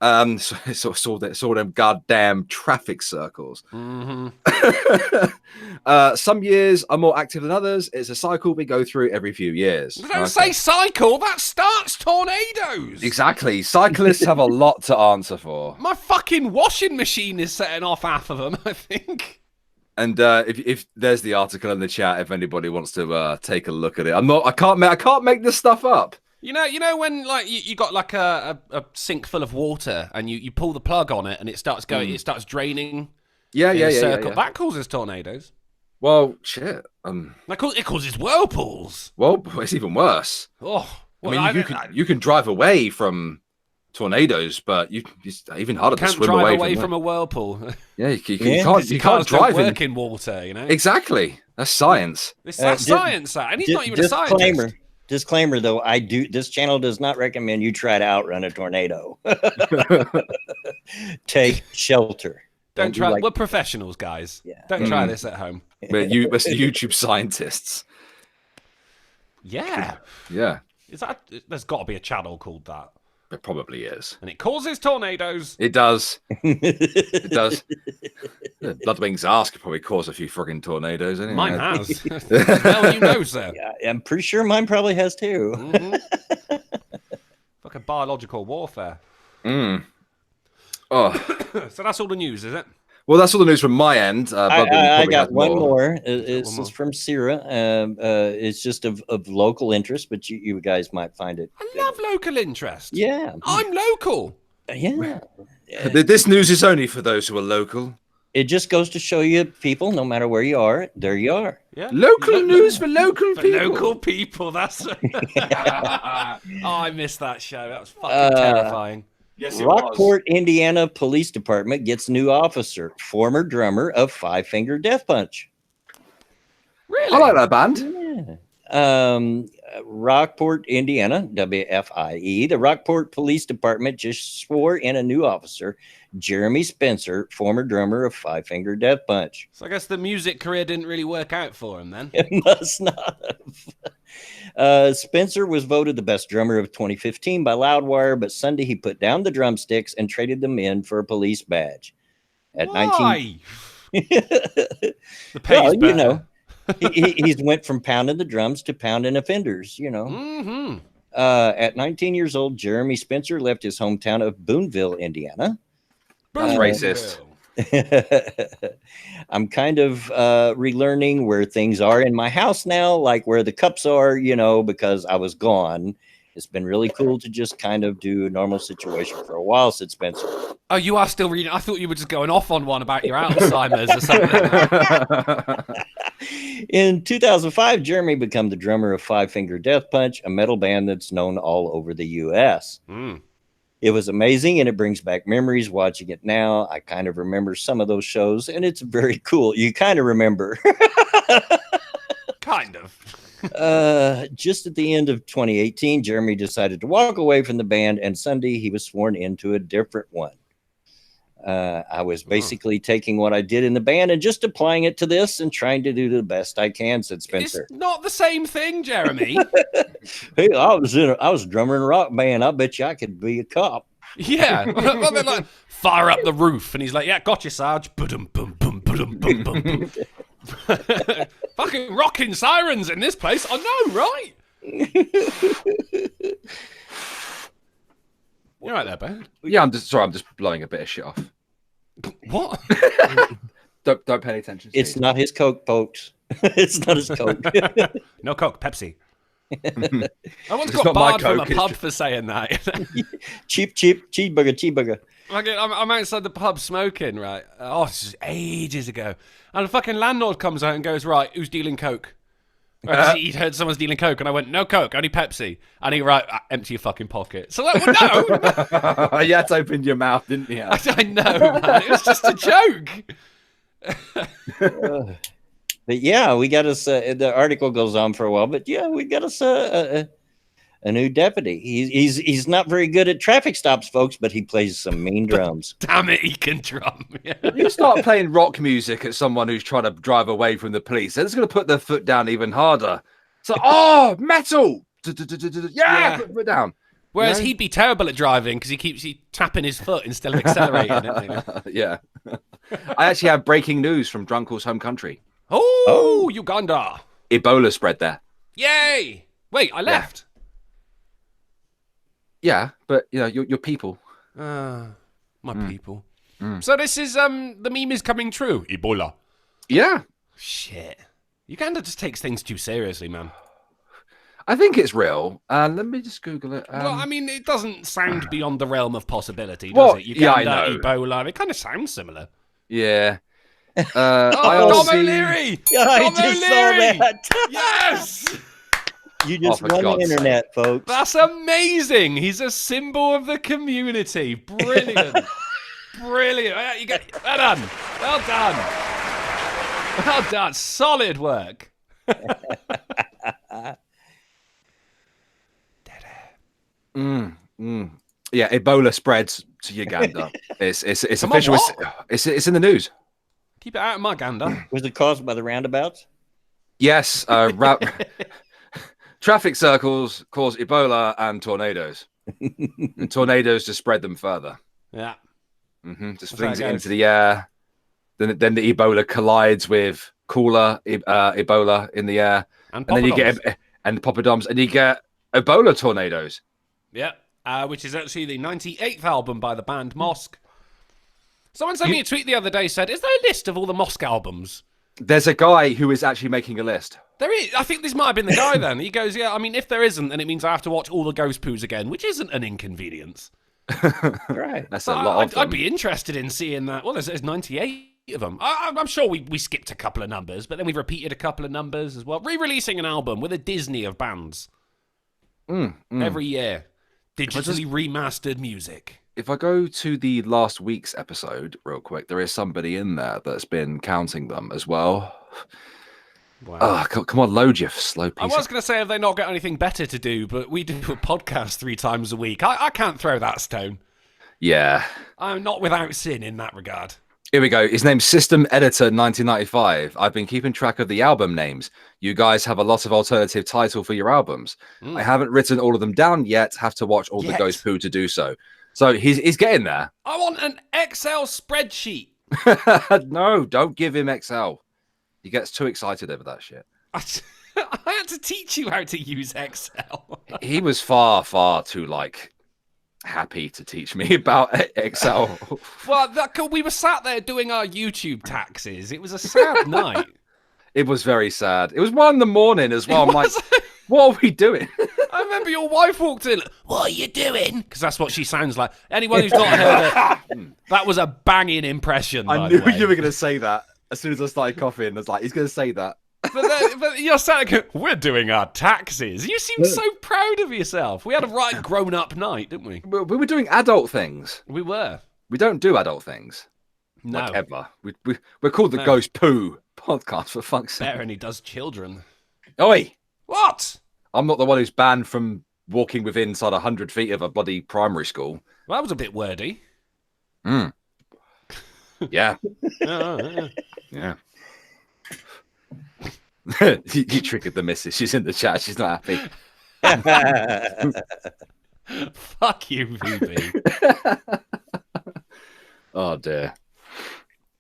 So it saw them goddamn traffic circles. Mm-hmm. Some years are more active than others. It's a cycle we go through every few years. Don't say cycle. That starts tornadoes. Exactly. Cyclists have a lot to answer for. My fucking washing machine is setting off half of them, I think. And if there's the article in the chat, if anybody wants to take a look at it, I can't make this stuff up. You know when like you got like a sink full of water and you pull the plug on it and it starts going, it starts draining. Yeah. That causes tornadoes. Well, shit. It causes whirlpools. Well, it's even worse. Oh, well, I mean, you can drive away from tornadoes, but it's even harder to swim away from a whirlpool. Yeah, you can't drive in water. You know exactly. That's science. That's science, and he's not even a scientist. Disclaimer, though, this channel does not recommend you try to outrun a tornado. Take shelter. Don't try. We're professionals, guys. Yeah. Don't try this at home. We're YouTube scientists. Yeah. Yeah. There's got to be a channel called that. It probably is. And it causes tornadoes. It does. It does. Bloodwing's ass could probably cause a few frigging tornadoes. Anyway. Mine has. Well, you know, sir. Yeah, I'm pretty sure mine probably has too. Mm-hmm. Fucking biological warfare. Oh. So that's all the news, is it? Well, that's all the news from my end. I got one more. This is from Sierra. It's just of local interest, but you guys might find it. I love local interest. Yeah. I'm local. Yeah. This news is only for those who are local. It just goes to show you, people, no matter where you are, there you are. Yeah. Local news for local people. Local people, that's... Oh, I missed that show. That was fucking terrifying. Yes, Rockport, Indiana Police Department gets new officer, former drummer of Five Finger Death Punch. Really? I like that band. Yeah. Rockport, Indiana, WFIE. The Rockport Police Department just swore in a new officer, Jeremy Spencer, former drummer of Five Finger Death Punch. So I guess the music career didn't really work out for him then. It must not have. Spencer was voted the best drummer of 2015 by Loudwire, but Sunday he put down the drumsticks and traded them in for a police badge. At Why? 19... The pay's well, better. you know, he's went from pounding the drums to pounding offenders, you know. Mm-hmm. At 19 years old, Jeremy Spencer left his hometown of Boonville, Indiana. That's racist. I'm kind of relearning where things are in my house now, like where the cups are, you know, because I was gone. It's been really cool to just kind of do a normal situation for a while, said Spencer. Oh, you are still reading? I thought you were just going off on one about your Alzheimer's or something. In 2005, Jeremy became the drummer of Five Finger Death Punch, a metal band that's known all over the U.S. Mm. It was amazing, and it brings back memories watching it now. I kind of remember some of those shows, and it's very cool. You kind of remember. Kind of. Just at the end of 2018, Jeremy decided to walk away from the band, and Sunday he was sworn into a different one. I was basically taking what I did in the band and just applying it to this and trying to do the best I can, said Spencer. It's not the same thing, Jeremy. Hey, I was a drummer in a rock band. I bet you I could be a cop. Yeah. Well, they're like, fire up the roof. And he's like, yeah, gotcha, Sarge. Ba-dum, bum, bum, ba-dum, bum, bum, bum. Fucking rocking sirens in this place. I know, right? You're right there, Ben. Yeah, I'm just blowing a bit of shit off. What? Don't pay any attention. It's not his Coke, folks. It's not his Coke. No Coke, Pepsi. I once It's got not my barred from a Coke, it's pub just- for saying that. cheap, cheeseburger. I'm outside the pub smoking, right? Oh, this is ages ago. And the fucking landlord comes out and goes, right, who's dealing Coke? He'd heard someone's dealing Coke, and I went, no Coke, only Pepsi. And he, right, empty your fucking pocket. So like, well, no. You had to open your mouth, didn't you? I know, man. It was just a joke. But yeah, we got us. The article goes on for a while, but yeah, we got us a new deputy. He's not very good at traffic stops, folks, but he plays some mean drums. Damn it, he can drum. Yeah. You start playing rock music at someone who's trying to drive away from the police, they're just going to put their foot down even harder. So, oh, metal! Yeah, put it down. Whereas You know? he'd be terrible at driving because he keeps tapping his foot instead of accelerating. Isn't he? Yeah. I actually have breaking news from Drunkle's home country. Oh, Uganda. Ebola spread there. Yay. Wait, I left. Yeah, but you know, your people. My people. So this is the meme is coming true. Ebola. Yeah. Shit. Uganda just takes things too seriously, man. I think it's real. Let me just Google it. Well, I mean, it doesn't sound beyond the realm of possibility, does Well, it? yeah, I Uganda, know. Ebola. It kind of sounds similar. Yeah. I Tom also O'Leary! Yeah, I Tom just O'Leary! saw that. Yes! You just for won the God's sake. internet, folks. That's amazing. He's a symbol of the community. Brilliant. Brilliant. Yeah, you get well done. Well done. Well done. Solid work. Yeah, Ebola spreads to Uganda. It's Come on, official. what? It's in the news. Keep it out of my gander. Was it caused by the roundabouts? Yes, traffic circles cause Ebola and tornadoes. And tornadoes just spread them further. Yeah. Just That's flings how it it goes. into the air. Then the Ebola collides with cooler Ebola in the air, And then you poppadoms. get and poppadoms, and you get Ebola tornadoes. Yeah. Which is actually the 98th album by the band Mosque. Someone sent me a tweet the other day, said, is there a list of all the Mosque albums? There's a guy who is actually making a list. There is. I think this might have been the guy then. He goes, yeah, I mean, if there isn't, then it means I have to watch all the Ghost Poos again, which isn't an inconvenience. Right. That's a lot of them. I'd be interested in seeing that. Well, there's 98 of them. I'm sure we skipped a couple of numbers, but then we've repeated a couple of numbers as well. Re-releasing an album with a Disney of bands every year. Digitally remastered music. If I go to the last week's episode real quick, there is somebody in there that's been counting them as well. Wow. Oh, come on, load you slow piece. I was going to say, have they not got anything better to do? But we do a podcast 3 times a week. I can't throw that stone. Yeah. I'm not without sin in that regard. Here we go. His name's System Editor 1995. I've been keeping track of the album names. You guys have a lot of alternative title for your albums. I haven't written all of them down yet. Have to watch all the Ghost Poo to do so. So he's getting there. I want an Excel spreadsheet. No, don't give him Excel. He gets too excited over that shit. I had to teach you how to use Excel. He was far too happy to teach me about Excel. Well, we were sat there doing our YouTube taxes. It was a sad night. It was very sad. It was 1 a.m. as well. I'm like, what are we doing? I remember your wife walked in. What are you doing? Because that's what she sounds like. Anyone who's not heard it, that was a banging impression. I knew you were going to say that as soon as I started coughing. I was like, he's going to say that. But you're sat there going, we're doing our taxes. You seemed so proud of yourself. We had a right grown-up night, didn't we? We were doing adult things. We were. We don't do adult things. No. Like ever. We're called the Ghost Poo podcast, for fuck's sake. Better, and he does children. Oi! What? I'm not the one who's banned from walking within inside 100 feet of a bloody primary school. Well, that was a bit wordy. Yeah. Yeah. You triggered the missus. She's in the chat. She's not happy. Fuck you, VB. Oh dear.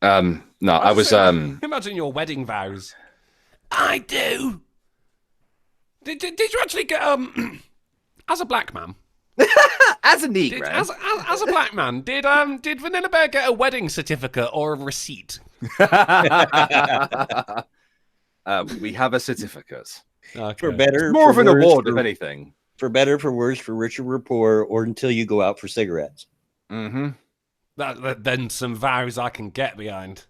No, I was Imagine your wedding vows. I do. Did you actually get as a black man? as a Negro. As a black man, did Vanilla Bear get a wedding certificate or a receipt? We have a certificate. For Okay. better, It's more for of an worse, award, for, if anything. for better, for worse, for richer, or poor, or until you go out for cigarettes. Mm-hmm. Then some vows I can get behind.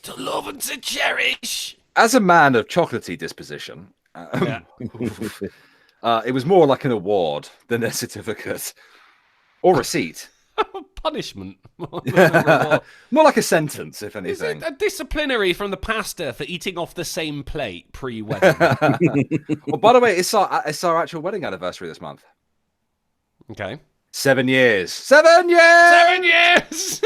To love and to cherish. As a man of chocolatey disposition, Yeah. it was more like an award than a certificate or receipt. Punishment. More like a sentence, if Is anything. it a disciplinary from the pastor for eating off the same plate pre-wedding? Well, by the way, it's our actual wedding anniversary this month. Okay. 7 years. 7 years! 7 years!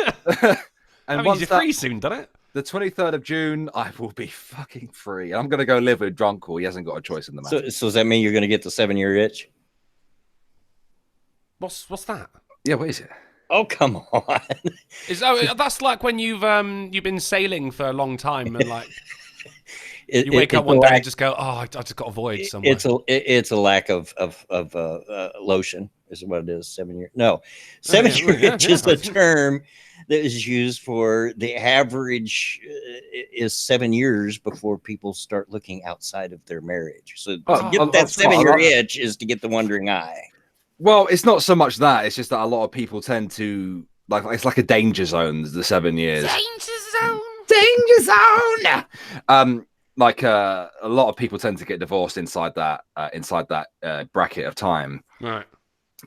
And that means once you're that, free soon, doesn't it? the 23rd of June, I will be fucking free. I'm going to go live with Drunkle. He hasn't got a choice in the matter. So does that mean you're going to get the 7-year itch? What's that? Yeah, what is it? Oh, come on. That's like when you've been sailing for a long time and like You you wake up one day and just go, oh, I just got a voyage somewhere. It's a lack of lotion is what it is. 7 year. No, 7 year itch is a term that is used for the average is 7 years before people start looking outside of their marriage. So to get that 7 year itch is to get the wandering eye. Well, it's not so much that. It's just that a lot of people tend to it's like a danger zone. The 7 years. Danger zone. A lot of people tend to get divorced inside that bracket of time. Right.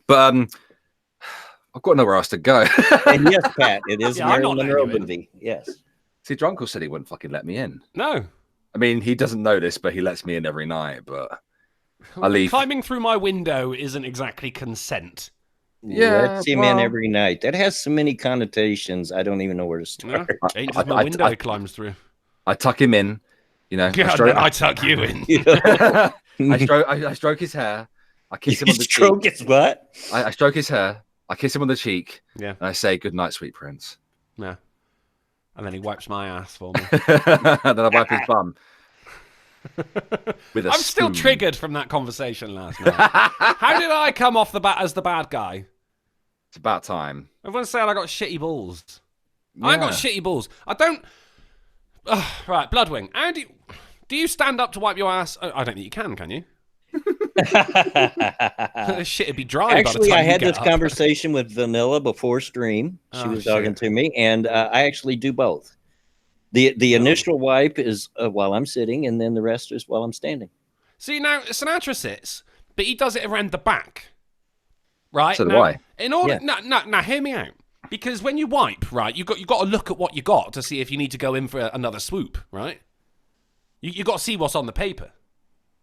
But I've got nowhere else to go. And yes, Pat, it is Yeah, I'm not Marilyn letting Monroe you in. movie. Yes. See, Drunkle said he wouldn't fucking let me in. No. I mean, he doesn't know this, but he lets me in every night. But I leave. Climbing through my window isn't exactly consent. Yeah, Let's see him in every night. That has so many connotations. I don't even know where to No, start. changes my window he climbs through. I tuck him in. You know, God, then I tuck you in. I stroke his hair. I kiss him on the Stroke cheek. is what? I stroke his hair. I kiss him on the cheek. Yeah. And I say, "Good night, sweet prince." Yeah. And then he wipes my ass for me. Then I wipe his bum. With a I'm still spoon. triggered from that conversation last night. How did I come off the bat as the bad guy? It's about time. Everyone's saying I got shitty balls. I ain't got Yeah. shitty balls. I don't. Right, Bloodwing. How do you stand up to wipe your ass? Oh, I don't think you can you? This shit would be dry. by the Actually, time I you had get this up. conversation with Vanilla before stream. She Oh, was talking shit. to me, and I actually do both. The initial wipe is while I'm sitting, and then the rest is while I'm standing. See, now Sinatra sits, but he does it around the back. Right? So do now, I. In order, Yeah. now, hear me out. Because when you wipe, right, you got to look at what you got to see if you need to go in for another swoop, right? You got to see what's on the paper,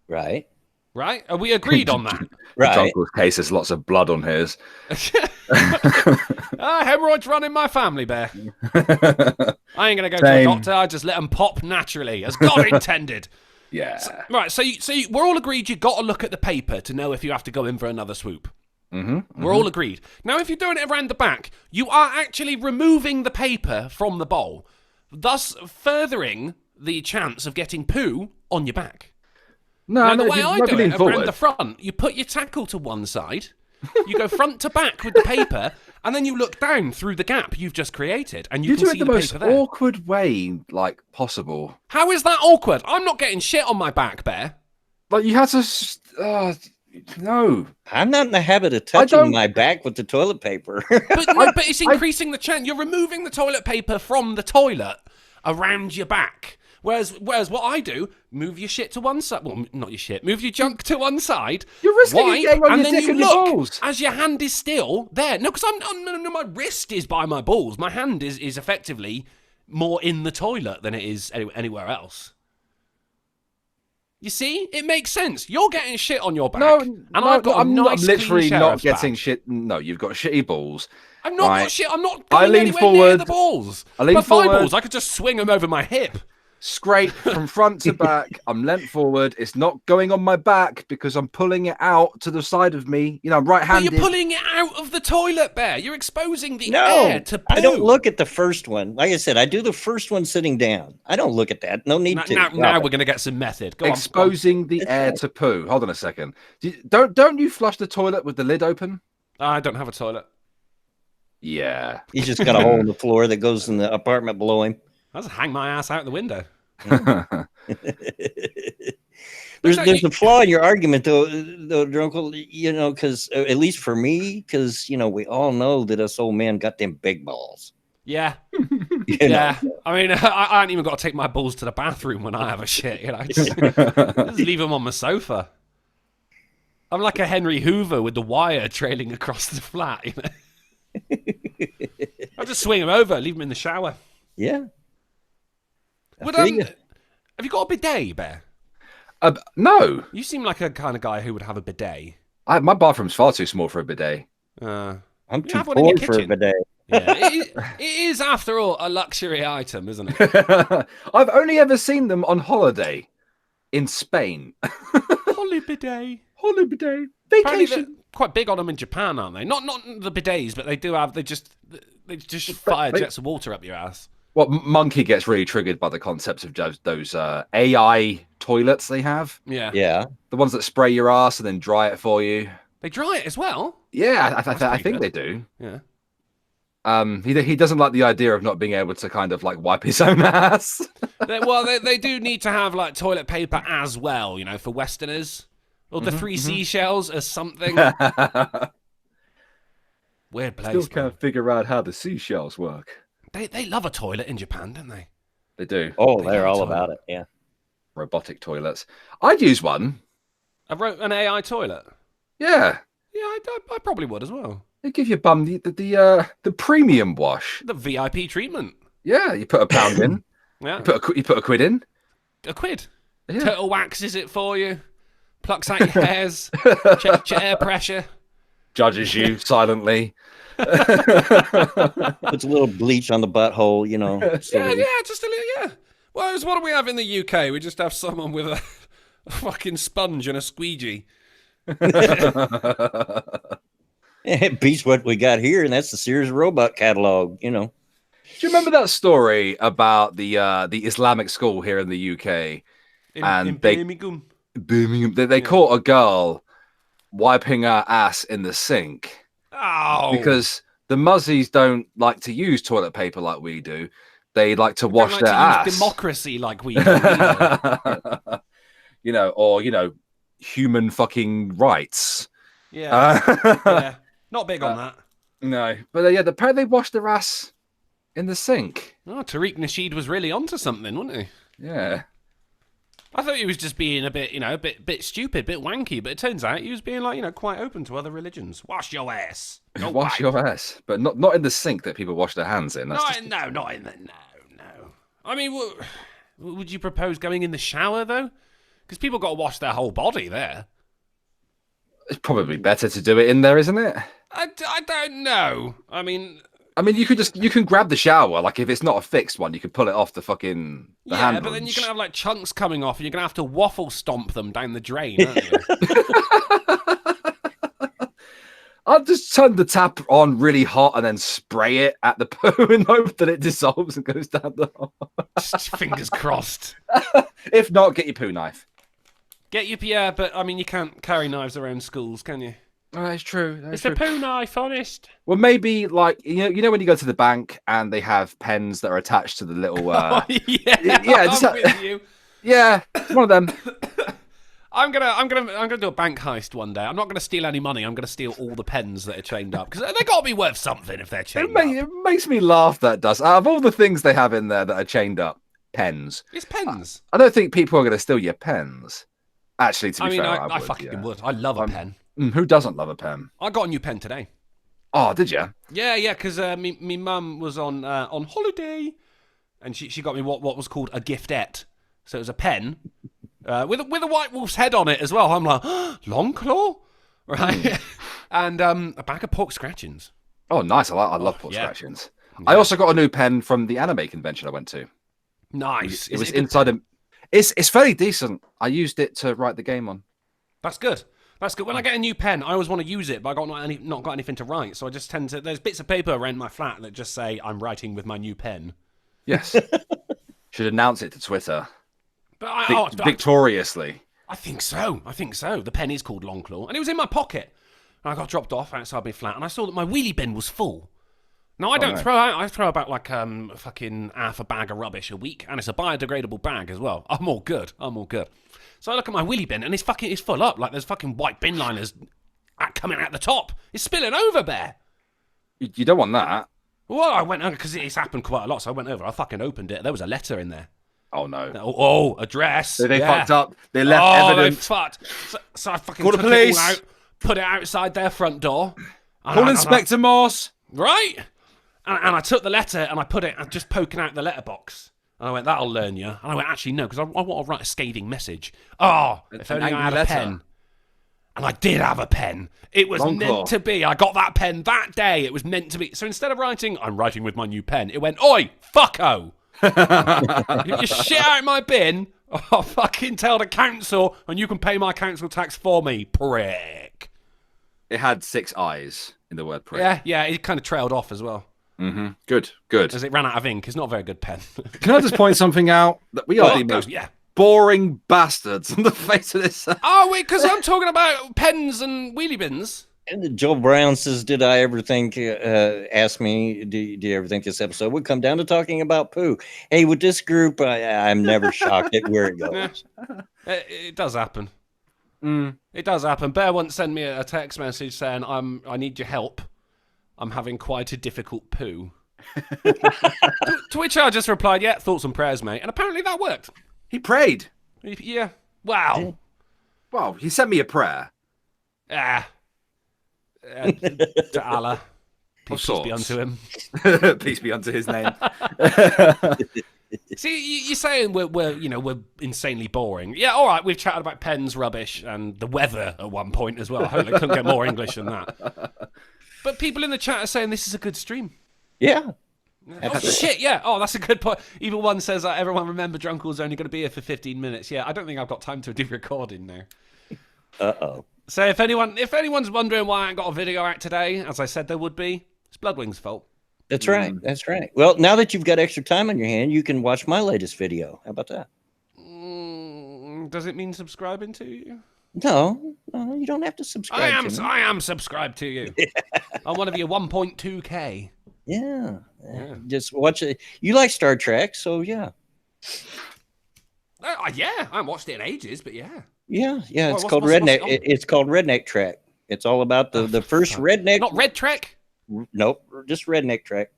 Right. right? Are we agreed on that? Right. Uncle's case, there's lots of blood on his. Hemorrhoids run in my family, Bear. I ain't gonna go to a Same. doctor. I just let them pop naturally, as God intended. Yeah. Right. So we're all agreed. You got to look at the paper to know if you have to go in for another swoop. Mm-hmm. We're all agreed. Now, if you're doing it around the back, you are actually removing the paper from the bowl, thus furthering the chance of getting poo on your back. No, Now, the way I you do lean it, forward. around the front, you put your tackle to one side, you go front to back with the paper, and then you look down through the gap you've just created, and you You can do see it the the most paper there. awkward way, like, possible. How is that awkward? I'm not getting shit on my back, Bear. Like, you had to... no. I'm not in the habit of don't- touching my back with the toilet paper. But no, but it's increasing the chance. You're removing the toilet paper from the toilet around your back. Whereas what I do, move your shit to one side. Well, not your shit. Move your junk to one side. You're risking it wipe, getting on and your then dick you and your look balls. as your hand is still there. No, because my wrist is by my balls. My hand is effectively more in the toilet than it is anywhere else. You see, it makes sense. You're getting shit on your back, and I've got a I'm nice, literally clean not sheriff's getting back. shit. No, you've got shitty balls. I'm not Right. got shit. I'm not I going lean anywhere near forward. the balls. I lean but my forward. balls, I could just swing them over my hip. Scrape from front to back. I'm leant forward. It's not going on my back because I'm pulling it out to the side of me. You know, I'm But right-handed. you're pulling it out of the toilet, Bear. You're exposing the No, air to poo. I don't look at the first one. Like I said, I do the first one sitting down. I don't look at that. No need to. Now we're going to get some method. Go on. Exposing the air to poo. Hold on a second. Don't you flush the toilet with the lid open? I don't have a toilet. Yeah. He's just got a hole in the floor that goes in the apartment below him. I'll just hang my ass out the window. There's a flaw in your argument, though, Drunkle. You know, because at least for me, because we all know that us old men got them big balls. Yeah. You Yeah. know? I mean, I ain't even got to take my balls to the bathroom when I have a shit. Just leave them on my sofa. I'm like a Henry Hoover with the wire trailing across the flat. I'll just swing them over, leave them in the shower. Yeah. Would, feel you. have you got a bidet, Bear? No. You seem like a kind of guy who would have a bidet. My bathroom's far too small for a bidet. I'm You too have one in your poor for a kitchen. bidet. Yeah, it is, after all, a luxury item, isn't it? I've only ever seen them on holiday in Spain. Holy bidet. Holiday. Apparently Vacation. they're quite big on them in Japan, aren't they? Not the bidets, but they do have. They just fire jets of water up your ass. Well, Monkey gets really triggered by the concept of those AI toilets they have. Yeah. Yeah. The ones that spray your ass and then dry it for you. They dry it as well. Yeah, I pretty think good. they do. Yeah. He doesn't like the idea of not being able to kind of like wipe his own ass. They do need to have like toilet paper as well, for Westerners. Or the three seashells as something. Weird place. Still Man. can't figure out how the seashells work. They love a toilet in Japan, don't they? They do. Oh, They they're love all toilet. about it. Yeah. Robotic toilets. I'd use one. I wrote an AI toilet. Yeah. Yeah, I probably would as well. They give your bum the premium wash. The VIP treatment. Yeah, you put £1 in. Yeah. You put a quid in. A quid. Yeah. Turtle waxes it for you. Plucks out your hairs. Checks your air pressure. Judges you silently. Puts a little bleach on the butthole, so Yeah, just a little, yeah. Well, what do we have in the UK? We just have someone with a fucking sponge and a squeegee. it beats what we got here, and that's the Sears robot catalog, Do you remember that story about the Islamic school here in the UK? In Birmingham. Birmingham. They caught a girl wiping her ass in the sink Oh. because the Muzzies don't like to use toilet paper like we do. They like to wash Don't their like to use ass. democracy like we do. either. Or human fucking rights. Yeah. Yeah. Not big on that. No, but apparently they wash their ass in the sink. Oh, Tariq Nasheed was really onto something, wasn't he? Yeah. I thought he was just being a bit, a bit stupid, a bit wanky, but it turns out he was being quite open to other religions. Wash your ass. Go Wash wipe. your ass, but not in the sink that people wash their hands in. That's No, just... not in the no. I mean, Would you propose going in the shower, though? Because people got to wash their whole body there. It's probably better to do it in there, isn't it? I don't know. I mean, you can grab the shower. Like if it's not a fixed one, you can pull it off the fucking handle. But then you're gonna have like chunks coming off, and you're gonna have to waffle stomp them down the drain, aren't you? I'll just turn the tap on really hot and then spray it at the poo and hope that it dissolves and goes down the hole. Just fingers crossed. If not, get your poo knife. But I mean, you can't carry knives around schools, can you? Oh, that's true. It's a poo knife, honest. Well, maybe like you know when you go to the bank and they have pens that are attached to the little. Yeah, just I'm with you. Yeah, it's one of them. I'm gonna do a bank heist one day. I'm not gonna steal any money. I'm gonna steal all the pens that are chained up because they got to be worth something if they're chained up. It makes me laugh. That does. Out of all the things they have in there that are chained up, pens. It's pens. I don't think people are going to steal your pens. Actually, to be fair, I fucking would. I love a pen. Who doesn't love a pen? I got a new pen today. Oh, did you? Yeah, because me mum was on holiday, and she got me what was called a giftette. So it was a pen with a white wolf's head on it as well. I'm like, long claw, right? And a bag of pork scratchings. Oh, nice. I love pork scratchings. Yeah. I also got a new pen from the anime convention I went to. Nice. It was inside a. It's fairly decent. I used it to write the game on. That's good. That's good. When I get a new pen, I always want to use it, but I got not got anything to write, so I just tend to. There's bits of paper around my flat that just say I'm writing with my new pen. Yes. Should announce it to Twitter. But victoriously. I think so. The pen is called Longclaw, and it was in my pocket. And I got dropped off outside my flat, and I saw that my wheelie bin was full. Now I don't throw out. I throw about like fucking half a bag of rubbish a week, and it's a biodegradable bag as well. I'm all good. So I look at my wheelie bin, and it's full up. Like there's fucking white bin liners coming out the top. It's spilling over, Bear. You don't want that. Well, I went over because it's happened quite a lot. So I went over. I fucking opened it. There was a letter in there. Oh no! Oh, address. So they fucked up. They left evidence. They fucked. So I fucking Call the police. It all out, put it outside their front door. Call Inspector Morse. Right. And I took the letter and I put it just poking out the letterbox. And I went, that'll learn you. And I went, actually, no, because I want to write a scathing message. Oh, if only I had a pen. And I did have a pen. It was meant to be. I got that pen that day. It was meant to be. So instead of writing, I'm writing with my new pen, it went, oi, fucko. You shit out my bin, I'll fucking tell the council and you can pay my council tax for me, prick. It had 6 eyes in the word prick. Yeah, it kind of trailed off as well. Mm-hmm. Good. As it ran out of ink. It's not a very good pen. Can I just point something out? That we are the most boring bastards on the face of this. Oh, wait, because I'm talking about pens and wheelie bins. And Joel Brown says, did I ever think, ask me, do you ever think this episode would come down to talking about poo? Hey, with this group, I'm never shocked at where it goes. It does happen. It does happen. Bear once sent me a text message saying, I need your help. I'm having quite a difficult poo. To which I just replied, yeah, thoughts and prayers, mate. And apparently that worked. He prayed. Yeah. Wow. Wow, he sent me a prayer. To Allah. Peace be unto him. Peace be unto his name. See, you're saying we're insanely boring. Yeah, all right, we've chatted about pens, rubbish, and the weather at one point as well. I hope they couldn't get more English than that. But people in the chat are saying this is a good stream. Yeah. Oh, shit, yeah. Oh, that's a good point. Evil One says, everyone remember Drunkle's only going to be here for 15 minutes. Yeah, I don't think I've got time to do recording now. Uh-oh. So if anyone's wondering why I ain't got a video out today, as I said there would be, it's Bloodwing's fault. That's right. That's right. Well, now that you've got extra time on your hand, you can watch my latest video. How about that? Does it mean subscribing to you? No, you don't have to subscribe. I am subscribed to you. I'm one of your 1.2K. Yeah. Just watch it. You like Star Trek, so yeah. Yeah, I haven't watched it in ages, but yeah. Yeah. It's called Redneck. It's called Redneck Trek. It's all about the first redneck. Not Red Trek? Nope, just Redneck Trek.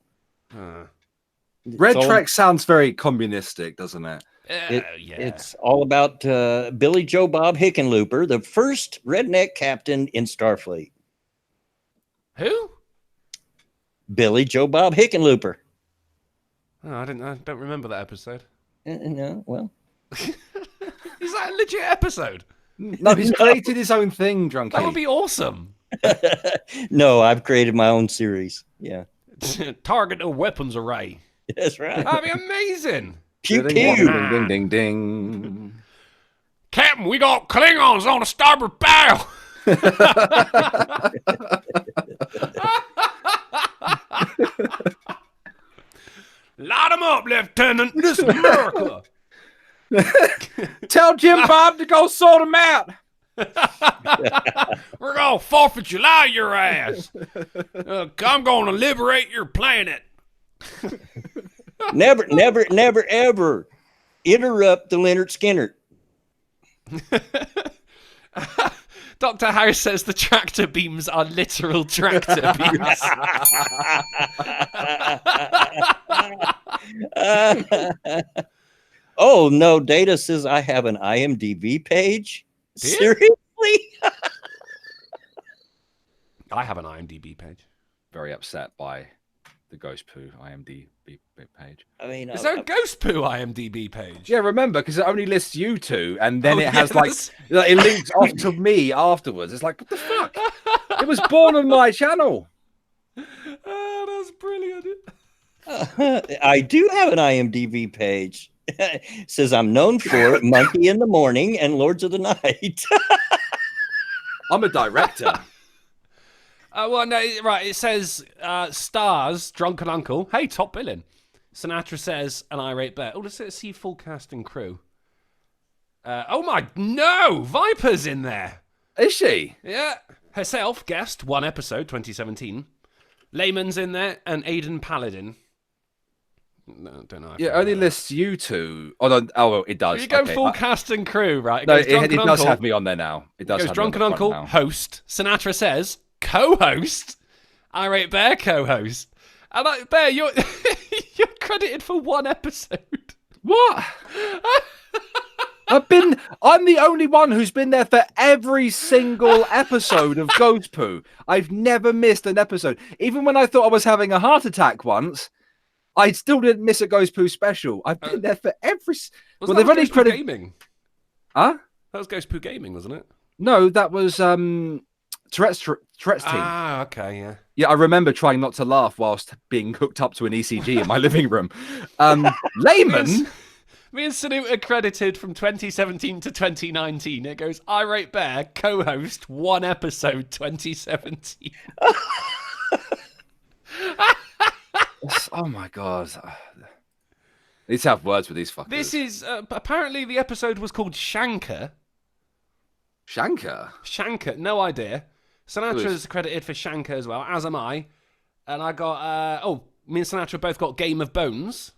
Red Trek sounds very communistic, doesn't it? It's all about Billy Joe Bob Hickenlooper, the first redneck captain in Starfleet. Who? Billy Joe Bob Hickenlooper. Oh, I don't remember that episode. No, well, Is that a legit episode? No, he's created his own thing, Drunky. That would be awesome. no, I've created my own series. Yeah, Target a weapons array. that's right. That'd be amazing. Pew Ding, pew. ding, ding, ding, ding. Captain, we got Klingons on the starboard bow. Light 'em up, Lieutenant. This is America. Tell Jim Bob to go sort him out. We're gonna 4th of July your ass. I'm gonna liberate your planet. Never, never, never, ever interrupt the Leonard Skinner. Dr. House says the tractor beams are literal tractor beams. Oh no, Data says I have an IMDb page. Do you? Seriously? I have an IMDb page. Very upset by the Ghost Poo IMDb page. I mean, Is there a Ghost Poo IMDb page? Yeah, remember, because it only lists you two, and then Oh, it has yes. it links off to me afterwards. It's like, what the fuck? It was born on my channel. Oh, that's brilliant. I do have an IMDb page. It says I'm known for Monkey in the Morning and Lords of the Night. I'm a director. Well, no, right. It says stars, Drunken Uncle. Hey, top billing. Sinatra says an irate bear. Oh, let's see full cast and crew. Oh my, no, Viper's in there. Is she? Yeah, herself guest 1 episode 2017. Layman's in there and Aidan Paladin. No, don't know. Yeah, it only lists you two. Oh, no, oh, it does. You go Okay, full cast and crew, right? No, goes it Drunken does Uncle, have me on there now. It does goes have Drunken me on the Uncle, front now. host. Sinatra says co-host. Irate Bear co-host. And like, Bear, you're you're credited for 1 episode. What? I'm the only one who's been there for every single episode of Ghost Poo. I've never missed an episode. Even when I thought I was having a heart attack once, I still didn't miss a Ghost Poo special. I've been there for every. Well, they've only credited Gaming. Huh? That was Ghost Poo Gaming, wasn't it? No, that was Tourette's team. Ah, okay, yeah. Yeah, I remember trying not to laugh whilst being hooked up to an ECG in my living room. Layman. Me and Sanu are credited from 2017 to 2019. It goes Irate Bear, co-host 1 episode 2017. Oh my god. Need to have words with these fuckers. This is apparently the episode was called Shanker. Shanker? No idea. Sinatra's credited for Shanker as well, as am I. And I got me and Sinatra both got Game of Bones.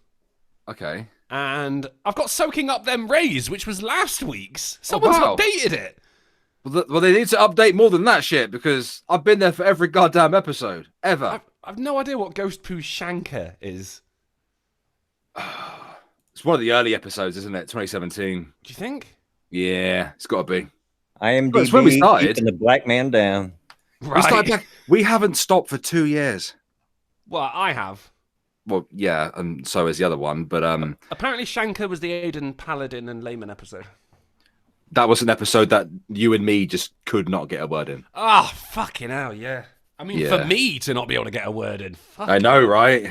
Okay. And I've got Soaking Up Them Rays, which was last week's. Someone's wow. updated it. Well, they need to update more than that shit, because I've been there for every goddamn episode. Ever. I've no idea what Ghost Poo Shanker is. It's one of the early episodes, isn't it? 2017. Do you think? Yeah, it's got to be. IMDb That's when we started. keeping the black man down. Right. We haven't stopped for 2 years. Well, I have. Well, yeah, and so is the other one, but Apparently Shanker was the Aidan Paladin and Layman episode. that was an episode that you and me just could not get a word in. Oh, fucking hell, yeah. I mean, Yeah. for me to not be able to get a word in. I know, right?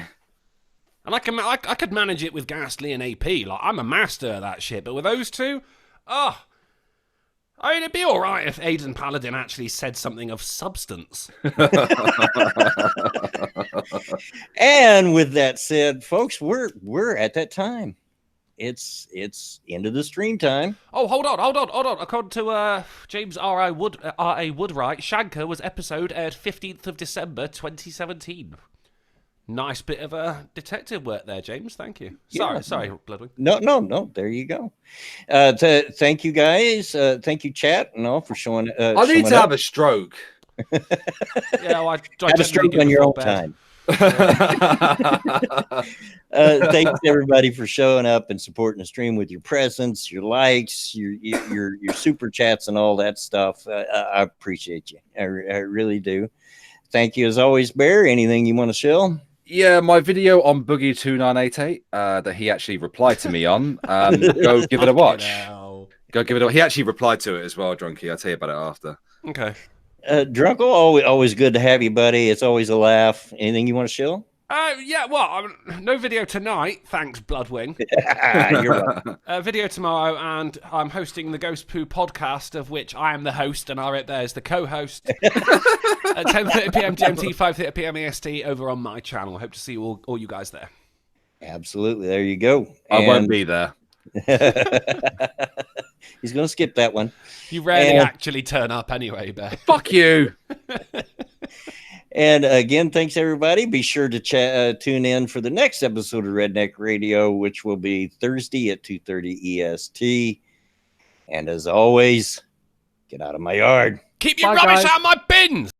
And I could manage it with Ghastly and AP. Like, I'm a master of that shit. But with those two, I mean, it'd be all right if Aidan Paladin actually said something of substance. And with that said, folks, we're at that time. It's end of the stream time. Oh, hold on. According to James R.A. Woodwright, Shanker was episode aired 15th of December 2017. Nice bit of detective work there, James. Thank you. Yeah. Sorry, Bloodwing. No. There you go. Thank you guys. Thank you, chat, and all for showing. I need to have a stroke. Yeah, well, I have a stroke on your own time. Thanks everybody for showing up and supporting the stream with your presence, your likes, your super chats, and all that stuff. I appreciate you. I really do. Thank you as always, Bear. Anything you want to show? Yeah, my video on Boogie 2988 that he actually replied to me on. Go give it a watch. Go give it a. He actually replied to it as well, Drunky. I'll tell you about it after. Okay. Drunkle, always good to have you, buddy. It's always a laugh. Anything you want to show? Yeah, well, no video tonight, thanks, Bloodwing. You're right. Video tomorrow, and I'm hosting the Ghost Poo podcast, of which I am the host, and Irate there is the co-host. At 10:30 p.m. GMT, 5:30 p.m. EST, over on my channel. Hope to see all you guys there. Absolutely. There you go. I won't be there. He's going to skip that one. You rarely actually turn up anyway, Bear. Fuck you. And again, thanks everybody. Be sure to tune in for the next episode of Redneck Radio, which will be Thursday at 2:30 EST. And as always, get out of my yard. Keep your rubbish out of my bins!